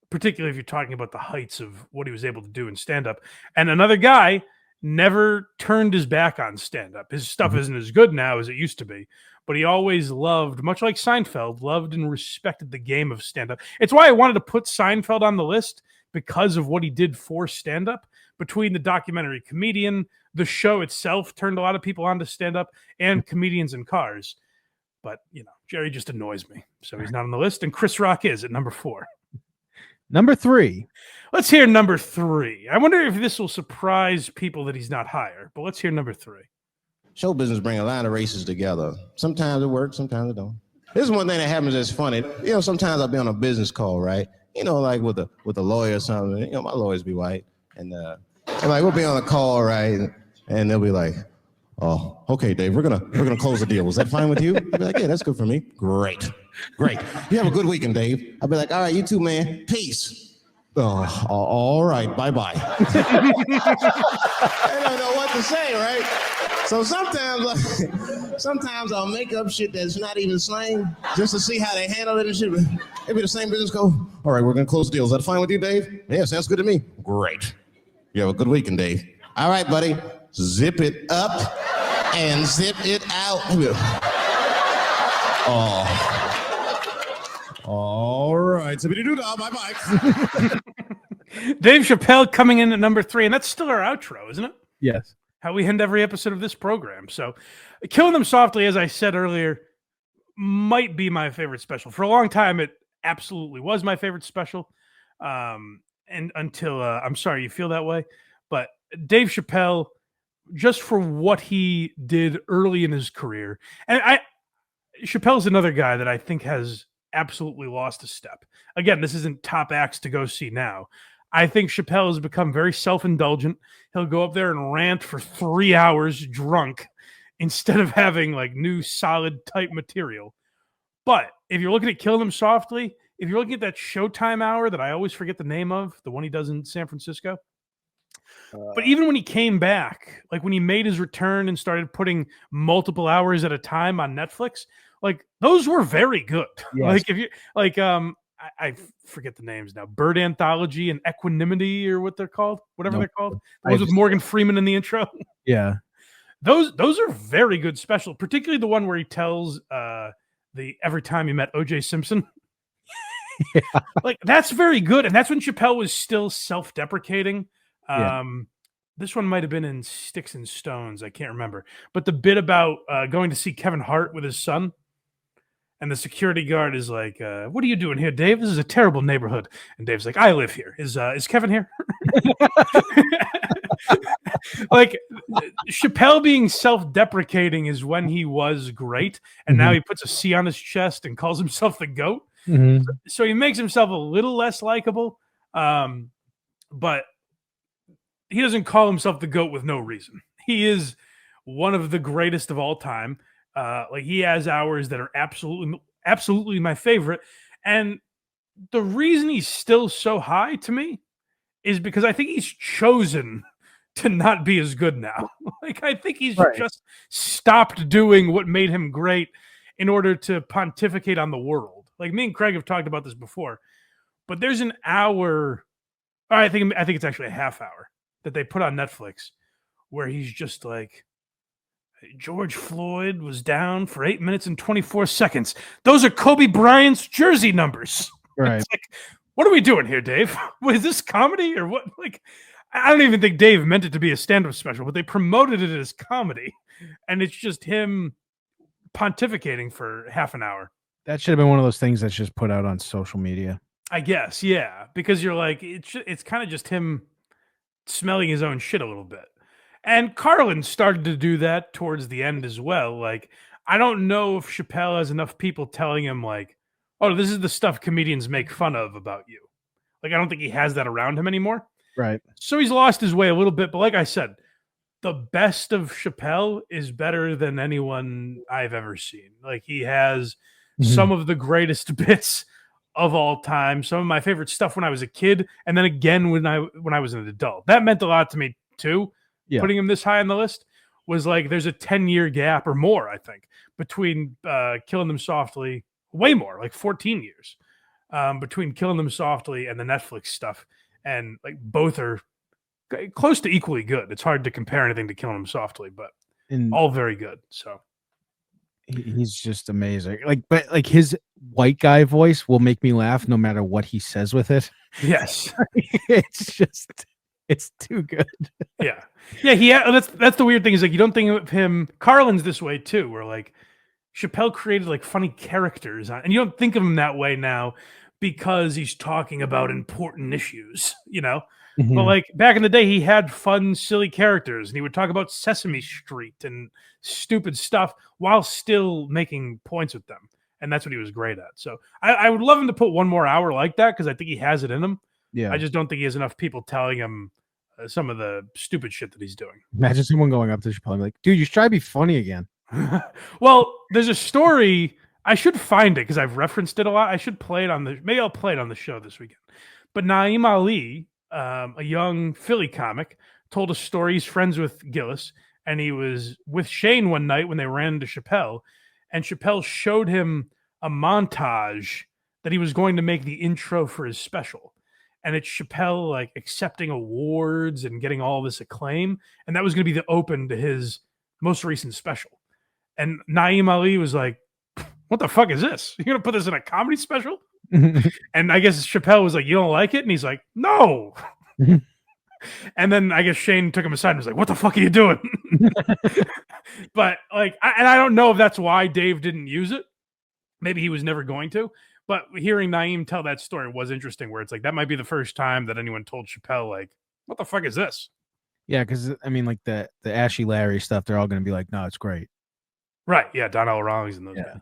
particularly if you're talking about the heights of what he was able to do in stand-up. And another guy never turned his back on stand-up. His stuff isn't as good now as it used to be, but he always loved, much like Seinfeld, loved and respected the game of stand-up. It's why I wanted to put Seinfeld on the list, because of what he did for stand-up. Between the documentary Comedian, the show itself turned a lot of people onto stand-up, and Comedians in Cars. But, Jerry just annoys me, so he's not on the list, and Chris Rock is at number 4. Number 3. Let's hear number 3. I wonder if this will surprise people that he's not higher, but let's hear number 3. Show business bring a lot of races together. Sometimes it works, sometimes it don't. This is one thing that happens that's funny. Sometimes I'll be on a business call, right? Like with a lawyer or something. My lawyers be white. And like, we'll be on a call, right? And they'll be like, oh, okay, Dave, we're gonna close the deal. Was that fine with you? I'll be like, yeah, that's good for me. Great. You have a good weekend, Dave. I'll be like, all right, you too, man. Peace. Oh, all right, bye-bye. I don't know what to say, right? So sometimes I'll make up shit that's not even slang just to see how they handle it and shit. Maybe the same business go, all right, we're gonna close the deal. Is that fine with you, Dave? Yeah, sounds good to me. Great. You have a good weekend, Dave. All right, buddy. Zip it up and zip it out. Oh. All right. Zippity-doo-dah. Bye-bye. Dave Chappelle coming in at number 3, and that's still our outro, isn't it? Yes. How we end every episode of this program. So, Killing Them Softly, as I said earlier, might be my favorite special. For a long time, it absolutely was my favorite special. And until, I'm sorry you feel that way, but Dave Chappelle, just for what he did early in his career, and Chappelle's another guy that I think has absolutely lost a step. Again, this isn't top acts to go see now. I think Chappelle has become very self-indulgent. He'll go up there and rant for 3 hours drunk instead of having like new solid type material. But if you're looking at Killing Them Softly, if you're looking at that Showtime hour that I always forget the name of, the one he does in San Francisco, but even when he came back, like when he made his return and started putting multiple hours at a time on Netflix, like those were very good. Yes. Like if you like, I forget the names now, Bird Anthology and Equanimity or what they're called, whatever they're called. Those with Morgan Freeman in the intro. Yeah. Those are very good special, particularly the one where he tells the every time he met O.J. Simpson. Yeah. Like that's very good. And that's when Chappelle was still self-deprecating. This one might have been in Sticks and Stones. I can't remember. But the bit about going to see Kevin Hart with his son, and the security guard is like, what are you doing here, Dave? This is a terrible neighborhood. And Dave's like, I live here. Is Kevin here? Like Chappelle being self-deprecating is when he was great. And now he puts a C on his chest and calls himself the GOAT. So he makes himself a little less likable. But he doesn't call himself the GOAT with no reason. He is one of the greatest of all time. Like he has hours that are absolutely my favorite. And the reason he's still so high to me is because I think he's chosen to not be as good now. Like I think he's just stopped doing what made him great in order to pontificate on the world. Like me and Craig have talked about this before, but there's an hour, or I think it's actually a half hour that they put on Netflix where he's just like, George Floyd was down for 8 minutes and 24 seconds. Those are Kobe Bryant's jersey numbers. Right. It's like, what are we doing here, Dave? Is this comedy or what? Like, I don't even think Dave meant it to be a stand-up special, but they promoted it as comedy. And it's just him pontificating for half an hour. That should have been one of those things that's just put out on social media. I guess, yeah. Because you're like, it's kind of just him smelling his own shit a little bit. And Carlin started to do that towards the end as well. Like, I don't know if Chappelle has enough people telling him, like, oh, this is the stuff comedians make fun of about you. Like, I don't think he has that around him anymore. Right. So he's lost his way a little bit. But like I said, the best of Chappelle is better than anyone I've ever seen. Like, he has some of the greatest bits of all time, some of my favorite stuff when I was a kid, and then again when I was an adult. That meant a lot to me too. Yeah. Putting him this high on the list was like there's a 10-year gap or more, I think, between Killing Them Softly, way more, like 14 years, between Killing Them Softly and the Netflix stuff. And like both are close to equally good. It's hard to compare anything to Killing Them Softly, but all very good. So he's just amazing. But his white guy voice will make me laugh no matter what he says with it. Yes. It's too good. Yeah. That's the weird thing is like, you don't think of him. Carlin's this way too, where like Chappelle created like funny characters and you don't think of him that way now because he's talking about important issues, you know? Mm-hmm. But like back in the day, he had fun, silly characters and he would talk about Sesame Street and stupid stuff while still making points with them. And that's what he was great at. So I would love him to put one more hour like that because I think he has it in him. Yeah. I just don't think he has enough people telling him some of the stupid shit that he's doing. Imagine someone going up to Chappelle and be like, dude, you should try to be funny again. Well, there's a story. I should find it because I've referenced it a lot. I should play it maybe I'll play it on the show this weekend. But Naeem Ali, a young Philly comic, told a story. He's friends with Gillis, and he was with Shane one night when they ran into Chappelle, and Chappelle showed him a montage that he was going to make the intro for his special. And it's Chappelle like accepting awards and getting all this acclaim. And that was going to be the open to his most recent special. And Naeem Ali was like, what the fuck is this? You're going to put this in a comedy special? And I guess Chappelle was like, you don't like it? And he's like, no. And then I guess Shane took him aside and was like, what the fuck are you doing? But like, I don't know if that's why Dave didn't use it. Maybe he was never going to. But hearing Naeem tell that story was interesting, where it's like that might be the first time that anyone told Chappelle, like, what the fuck is this? Yeah, because I mean, like the Ashy Larry stuff, they're all going to be like, no, it's great. Right. Yeah, Donnell Rawlings and those guys.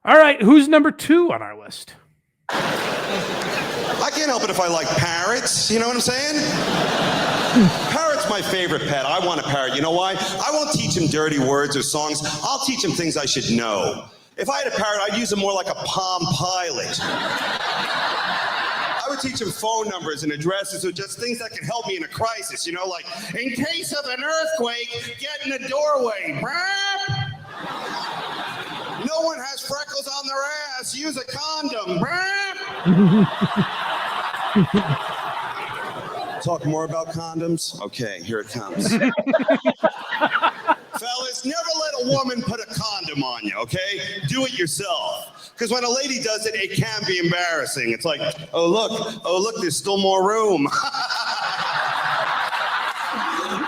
All right, who's number 2 on our list? I can't help it if I like parrots. You know what I'm saying? Parrot's my favorite pet. I want a parrot. You know why? I won't teach him dirty words or songs. I'll teach him things I should know. If I had a parrot, I'd use him more like a Palm Pilot. I would teach him phone numbers and addresses or just things that can help me in a crisis, you know, like, in case of an earthquake, get in the doorway. No one has freckles on their ass. Use a condom. Talk more about condoms? Okay, here it comes. Fellas, never let a woman put a condom on you, okay? Do it yourself. Because when a lady does it, it can be embarrassing. It's like, oh look, there's still more room.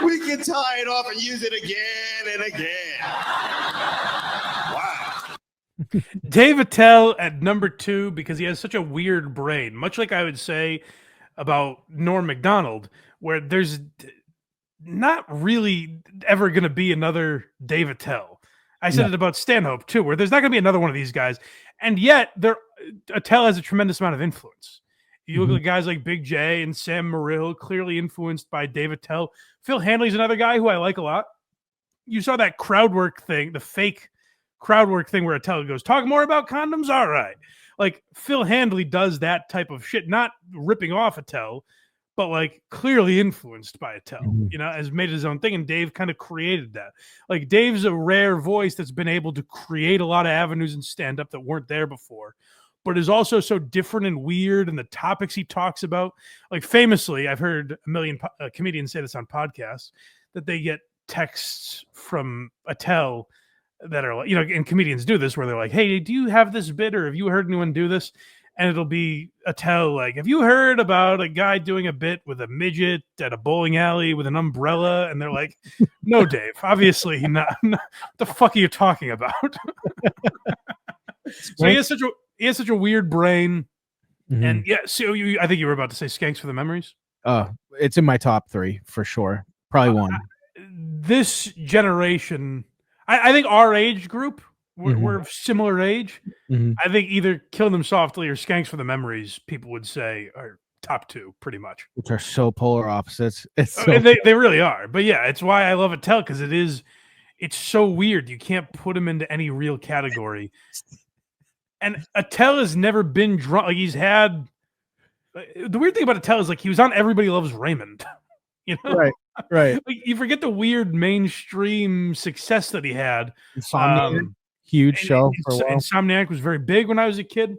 We can tie it off and use it again and again. Wow. Dave Attell at number 2 because he has such a weird brain, much like I would say about Norm Macdonald, where there's not really ever going to be another Dave Attell. I said it about Stanhope too, where there's not going to be another one of these guys. And yet Attell has a tremendous amount of influence. You look at guys like Big J and Sam Morrill, clearly influenced by Dave Attell. Phil Handley's another guy who I like a lot. You saw that crowd work thing, the fake crowd work thing where Attell goes, talk more about condoms? All right. Like Phil Handley does that type of shit, not ripping off Attell, but like clearly influenced by Attell, has made his own thing. And Dave kind of created that. Like Dave's a rare voice that's been able to create a lot of avenues in stand-up that weren't there before, but is also so different and weird. And the topics he talks about, like famously, I've heard a million comedians say this on podcasts, that they get texts from Attell that are like, and comedians do this where they're like, hey, do you have this bit or have you heard anyone do this? And it'll be Attell like, have you heard about a guy doing a bit with a midget at a bowling alley with an umbrella? And they're like, no, Dave, obviously not. What the fuck are you talking about? So he has such a weird brain. And yeah, so I think you were about to say Skanks for the Memories. It's in my top 3 for sure. Probably one. This generation, I think our age group, we're of similar age. I think either Killing Them Softly or Skanks for the Memories, people would say are top 2 pretty much. Which are so polar opposites. They really are. But yeah, it's why I love Attell, because it's so weird. You can't put him into any real category. And Attell has never been drunk. Like the weird thing about Attell is like he was on Everybody Loves Raymond. Right. Like, you forget the weird mainstream success that he had. Insomniac, huge show for a while. Insomniac was very big when I was a kid.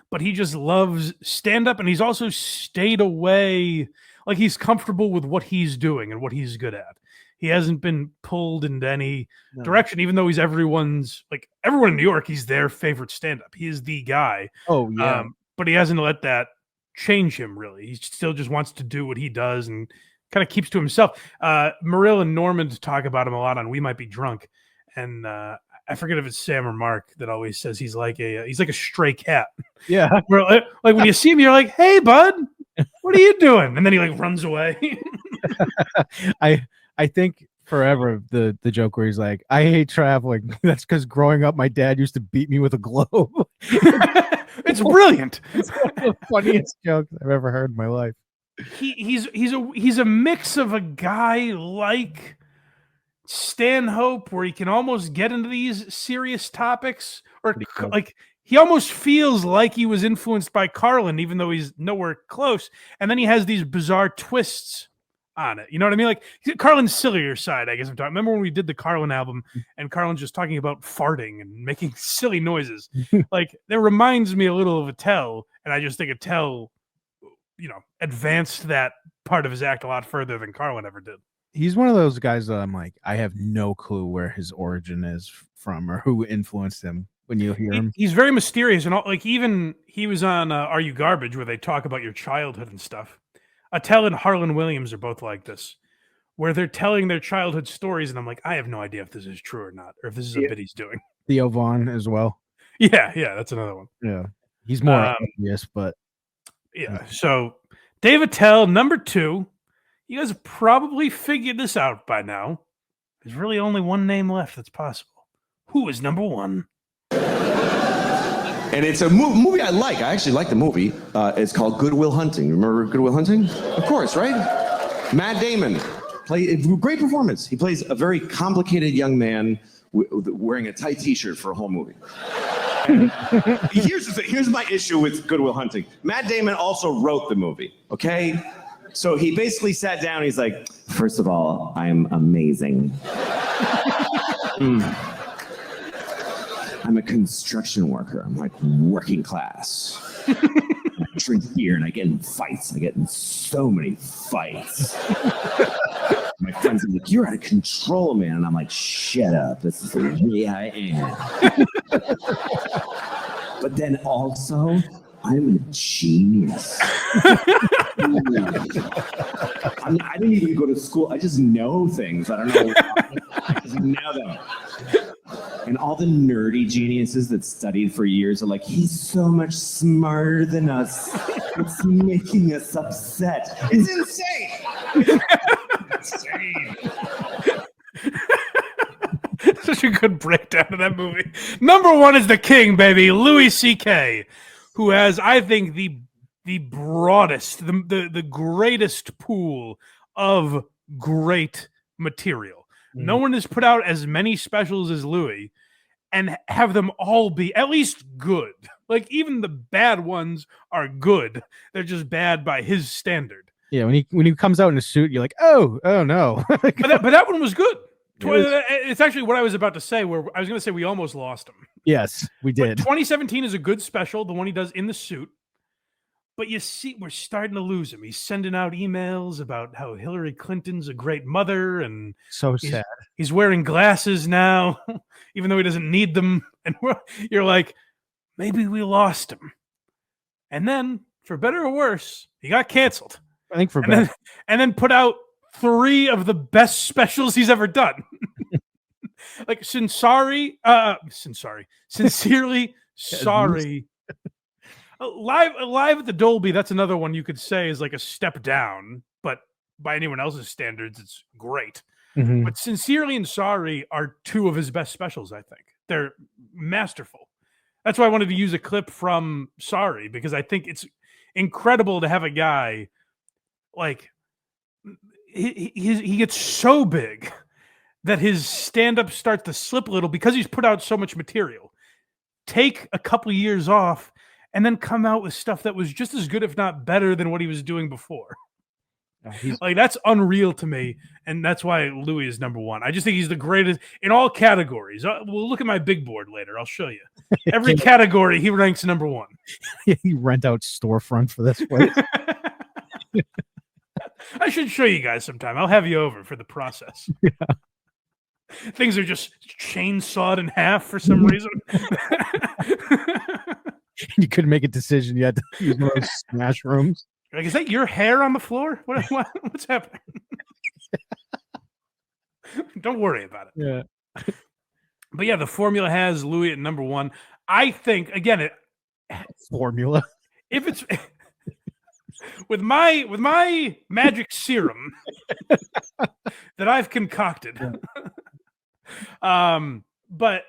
But he just loves stand-up, and he's also stayed away. Like, he's comfortable with what he's doing and what he's good at. He hasn't been pulled into any direction, even though he's everyone in New York, he's their favorite stand-up. He is the guy. Oh, yeah. But he hasn't let that change him, really. He still just wants to do what he does and kind of keeps to himself. Morrill and Normand talk about him a lot on We Might Be Drunk. And I forget if it's Sam or Mark that always says he's like a stray cat. Yeah. Like when you see him, you're like, hey, bud, what are you doing? And then he like runs away. I think forever the joke where he's like, I hate traveling. That's because growing up, my dad used to beat me with a globe. It's brilliant. It's one of the funniest jokes I've ever heard in my life. He's a mix of a guy like Stanhope, where he can almost get into these serious topics, or like he almost feels like he was influenced by Carlin, even though he's nowhere close. And then he has these bizarre twists on it. You know what I mean? Like Carlin's sillier side, I guess I'm talking. Remember when we did the Carlin album and Carlin's just talking about farting and making silly noises? Like that reminds me a little of Attell, and I just think Attell, advanced that part of his act a lot further than Carlin ever did. He's one of those guys that I'm like, I have no clue where his origin is from or who influenced him. When you hear him, he's very mysterious, and like even he was on Are You Garbage, where they talk about your childhood and stuff. Attell and Harlan Williams are both like this, where they're telling their childhood stories, and I'm like, I have no idea if this is true or not, or if this is a bit he's doing. Theo Vaughn as well. Yeah, that's another one. Yeah, he's more obvious, but yeah. So Dave Attell, number 2. You guys have probably figured this out by now. There's really only one name left that's possible. Who is number 1? And it's a movie I like. I actually like the movie. It's called Good Will Hunting. Remember Good Will Hunting? Of course, right? Matt Damon. Great performance. He plays a very complicated young man wearing a tight t-shirt for a whole movie. Here's my issue with Good Will Hunting. Matt Damon also wrote the movie, okay? So he basically sat down and he's like, first of all, I'm amazing. I'm a construction worker. I'm like working class. I drink beer and I get in fights. I get in so many fights. My friends are like, you're out of control, man. And I'm like, shut up. This is the way I am. But then also, I'm a genius. I didn't even go to school. I just know things. I don't know. I just know them. And all the nerdy geniuses that studied for years are like, he's so much smarter than us. It's making us upset. It's insane. Such a good breakdown of that movie. Number 1 is the king, baby, Louis C.K., who has, I think, the the broadest, the greatest pool of great material. No one has put out as many specials as Louis and have them all be at least good. Like even the bad ones are good. They're just bad by his standard. Yeah, when he comes out in a suit, you're like, oh no. but that one was good. It's actually what I was about to say, where I was going to say we almost lost him. Yes, we did. But 2017 is a good special, the one he does in the suit. But you see, we're starting to lose him. He's sending out emails about how Hillary Clinton's a great mother, and so sad. He's wearing glasses now, even though he doesn't need them. And you're like, maybe we lost him. And then, for better or worse, he got canceled. I think for better. And then put out 3 of the best specials he's ever done. Like Sincerely Sorry. Live at the Dolby, that's another one you could say is like a step down, but by anyone else's standards, it's great. Mm-hmm. But Sincerely and Sorry are 2 of his best specials, I think. They're masterful. That's why I wanted to use a clip from Sorry, because I think it's incredible to have a guy like he gets so big that his stand-up starts to slip a little because he's put out so much material. Take a couple of years off and then come out with stuff that was just as good, if not better, than what he was doing before. Like, that's unreal to me, and that's why Louis is number 1. I just think he's the greatest in all categories. We'll look at my big board later. I'll show you. Every category, he ranks number 1. He rent out storefront for this place. I should show you guys sometime. I'll have you over for the process. Yeah. Things are just chainsawed in half for some reason. You couldn't make a decision. You had to use one of those smash rooms. Like, is that your hair on the floor? What's happening? Don't worry about it. Yeah. But yeah, the formula has Louis at number 1. I think, again, formula. If it's with my magic serum that I've concocted. But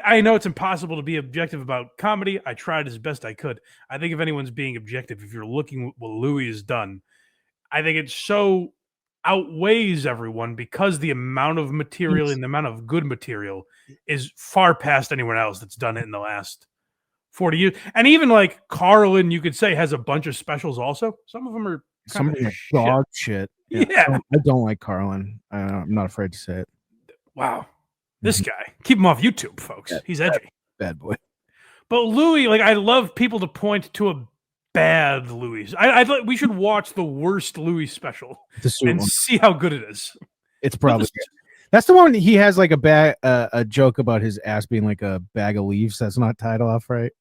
I know it's impossible to be objective about comedy. I tried as best I could. I think if anyone's being objective, if you're looking at what Louis has done, I think it so outweighs everyone because the amount of material and the amount of good material is far past anyone else that's done it in the last 40 years. And even like Carlin, you could say, has a bunch of specials also. Some of them are dog shit. Yeah. I don't like Carlin. I'm not afraid to say it. Wow. This guy. Keep him off YouTube, folks. He's edgy. Bad boy. But Louis, like, I love people to point to a bad Louis. We should watch the worst Louis special and see how good it is. It's probably that's the one he has like a joke about his ass being like a bag of leaves. That's not tied off, right?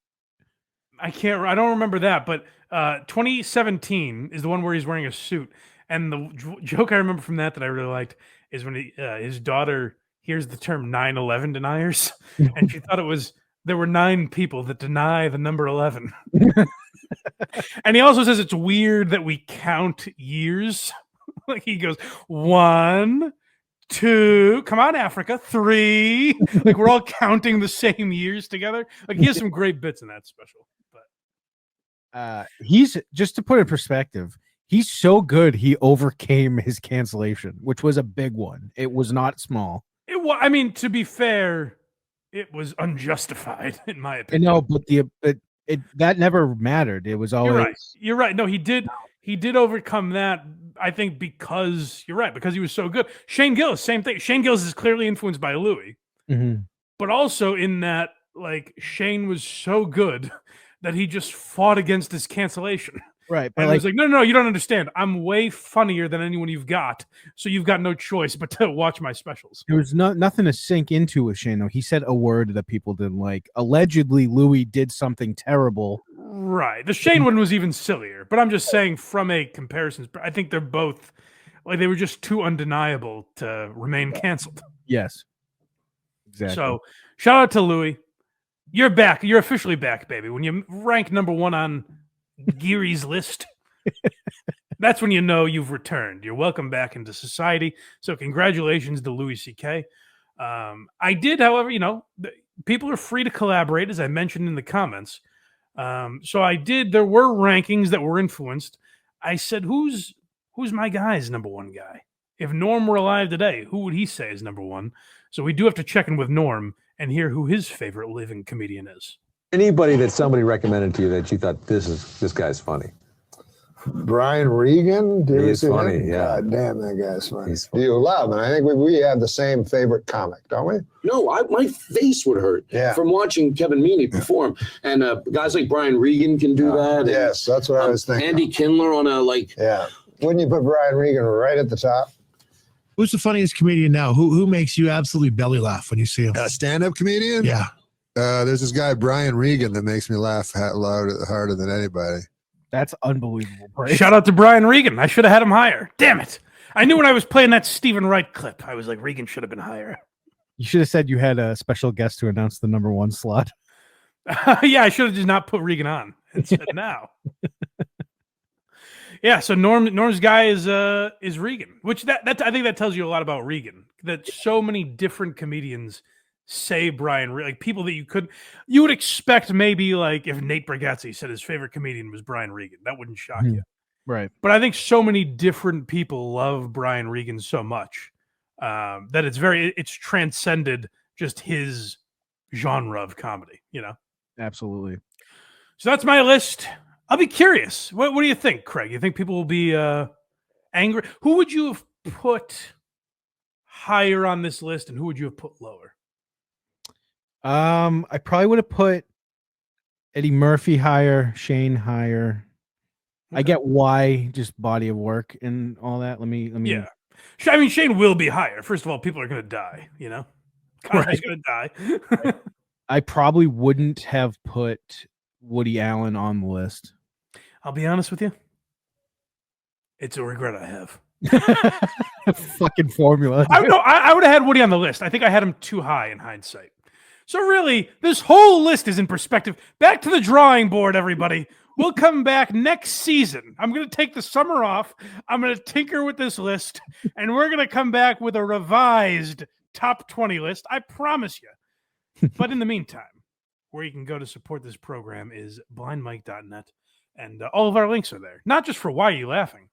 I don't remember that, but 2017 is the one where he's wearing a suit. And the joke I remember from that I really liked is when his daughter hears the term 9/11 deniers, and she thought there were 9 people that deny the number 11. And he also says it's weird that we count years. Like he goes 1, 2, come on, Africa, 3. Like we're all counting the same years together. Like he has some great bits in that special. But he's, just to put it in perspective, he's so good he overcame his cancellation, which was a big one. It was not small. I mean, to be fair, it was unjustified in my opinion. No, but that never mattered. It was always. You're right. No, he did overcome that. I think because you're right, because he was so good. Shane Gillis, same thing. Shane Gillis is clearly influenced by Louis, but also in that, like, Shane was so good that he just fought against his cancellation. Right. But and I was like, no, you don't understand. I'm way funnier than anyone you've got. So you've got no choice but to watch my specials. There was nothing to sink into with Shane, though. He said a word that people didn't like. Allegedly, Louis did something terrible. Right. The Shane one was even sillier. But I'm just saying, from a comparison, I think they're both, like, they were just too undeniable to remain canceled. Yes. Exactly. So shout out to Louis. You're back. You're officially back, baby. When you rank number 1 on Geary's list, that's when you know you've returned. You're welcome back into society. So congratulations to Louis C.K. I did, however, people are free to collaborate, as I mentioned in the comments. So I did. There were rankings that were influenced. I said, who's my guy's number one guy? If Norm were alive today, who would he say is number one? So we do have to check in with Norm and hear who his favorite living comedian is. Anybody that somebody recommended to you that you thought this guy's funny? Brian Regan, He is funny, yeah. God damn, that guy's funny. You love, and I think we have the same favorite comic, don't we? No, my face would hurt from watching Kevin Meaney perform. And guys like Brian Regan can do that. Yes, that's what I was thinking. Andy Kindler on a Yeah. Wouldn't you put Brian Regan right at the top? Who's the funniest comedian now? Who makes you absolutely belly laugh when you see him? A stand-up comedian? Yeah. There's this guy, Brian Regan, that makes me laugh harder than anybody. That's unbelievable. Praise. Shout out to Brian Regan. I should have had him higher. Damn it. I knew when I was playing that Stephen Wright clip, I was like, Regan should have been higher. You should have said you had a special guest to announce the number one slot. Yeah, I should have just not put Regan on and said now. Yeah, so Norm's guy is Regan, which that I think that tells you a lot about Regan. That so many different comedians say Brian, like people that you would expect maybe like if Nate Bargatze said his favorite comedian was Brian Regan, that wouldn't shock you. Right. But I think so many different people love Brian Regan so much that it's transcended just his genre of comedy, you know? Absolutely. So that's my list. I'll be curious. What do you think, Craig? You think people will be angry? Who would you have put higher on this list and who would you have put lower? I probably would have put Eddie Murphy higher, Shane higher. Okay. I get why, just body of work and all that. Let me. Yeah, I mean Shane will be higher. First of all, people are going to die. You know, Cosby's going to die. I probably wouldn't have put Woody Allen on the list. I'll be honest with you. It's a regret I have. Fucking formula. I would have had Woody on the list. I think I had him too high in hindsight. So really, this whole list is in perspective. Back to the drawing board, everybody. We'll come back next season. I'm going to take the summer off. I'm going to tinker with this list, and we're going to come back with a revised top 20 list. I promise you. But in the meantime, where you can go to support this program is blindmike.net, and all of our links are there. Not just for Why Are You Laughing,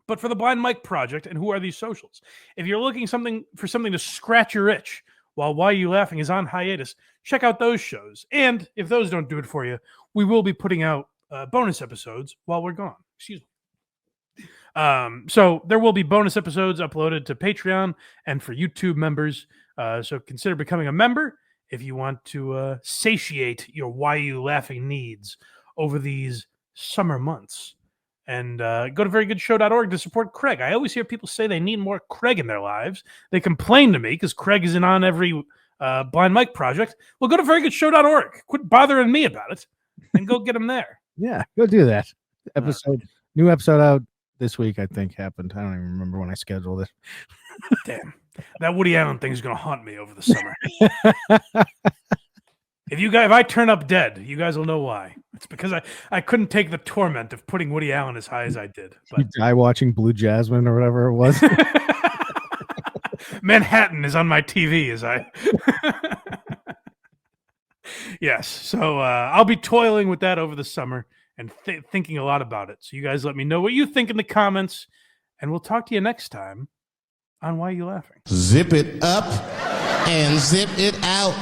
but for the Blind Mike Project and Who Are These Socials. If you're looking for something to scratch your itch while Why Are You Laughing is on hiatus, check out those shows. And if those don't do it for you, we will be putting out bonus episodes while we're gone. Excuse me. So there will be bonus episodes uploaded to Patreon and for YouTube members. So consider becoming a member if you want to satiate your Why Are You Laughing needs over these summer months. And go to verygoodshow.org to support Craig. I always hear people say they need more Craig in their lives. They complain to me because Craig isn't on every Blind Mike project. Well, go to verygoodshow.org. Quit bothering me about it and go get him there. Yeah, go do that. New episode out this week, I think, happened. I don't even remember when I scheduled it. Damn. That Woody Allen thing is going to haunt me over the summer. If I turn up dead, you guys will know why. It's because I couldn't take the torment of putting Woody Allen as high as I did. But you die watching Blue Jasmine or whatever it was. Manhattan is on my TV as I. Yes. So I'll be toiling with that over the summer and thinking a lot about it. So you guys let me know what you think in the comments, and we'll talk to you next time on Why Are You Laughing? Zip it up and zip it out.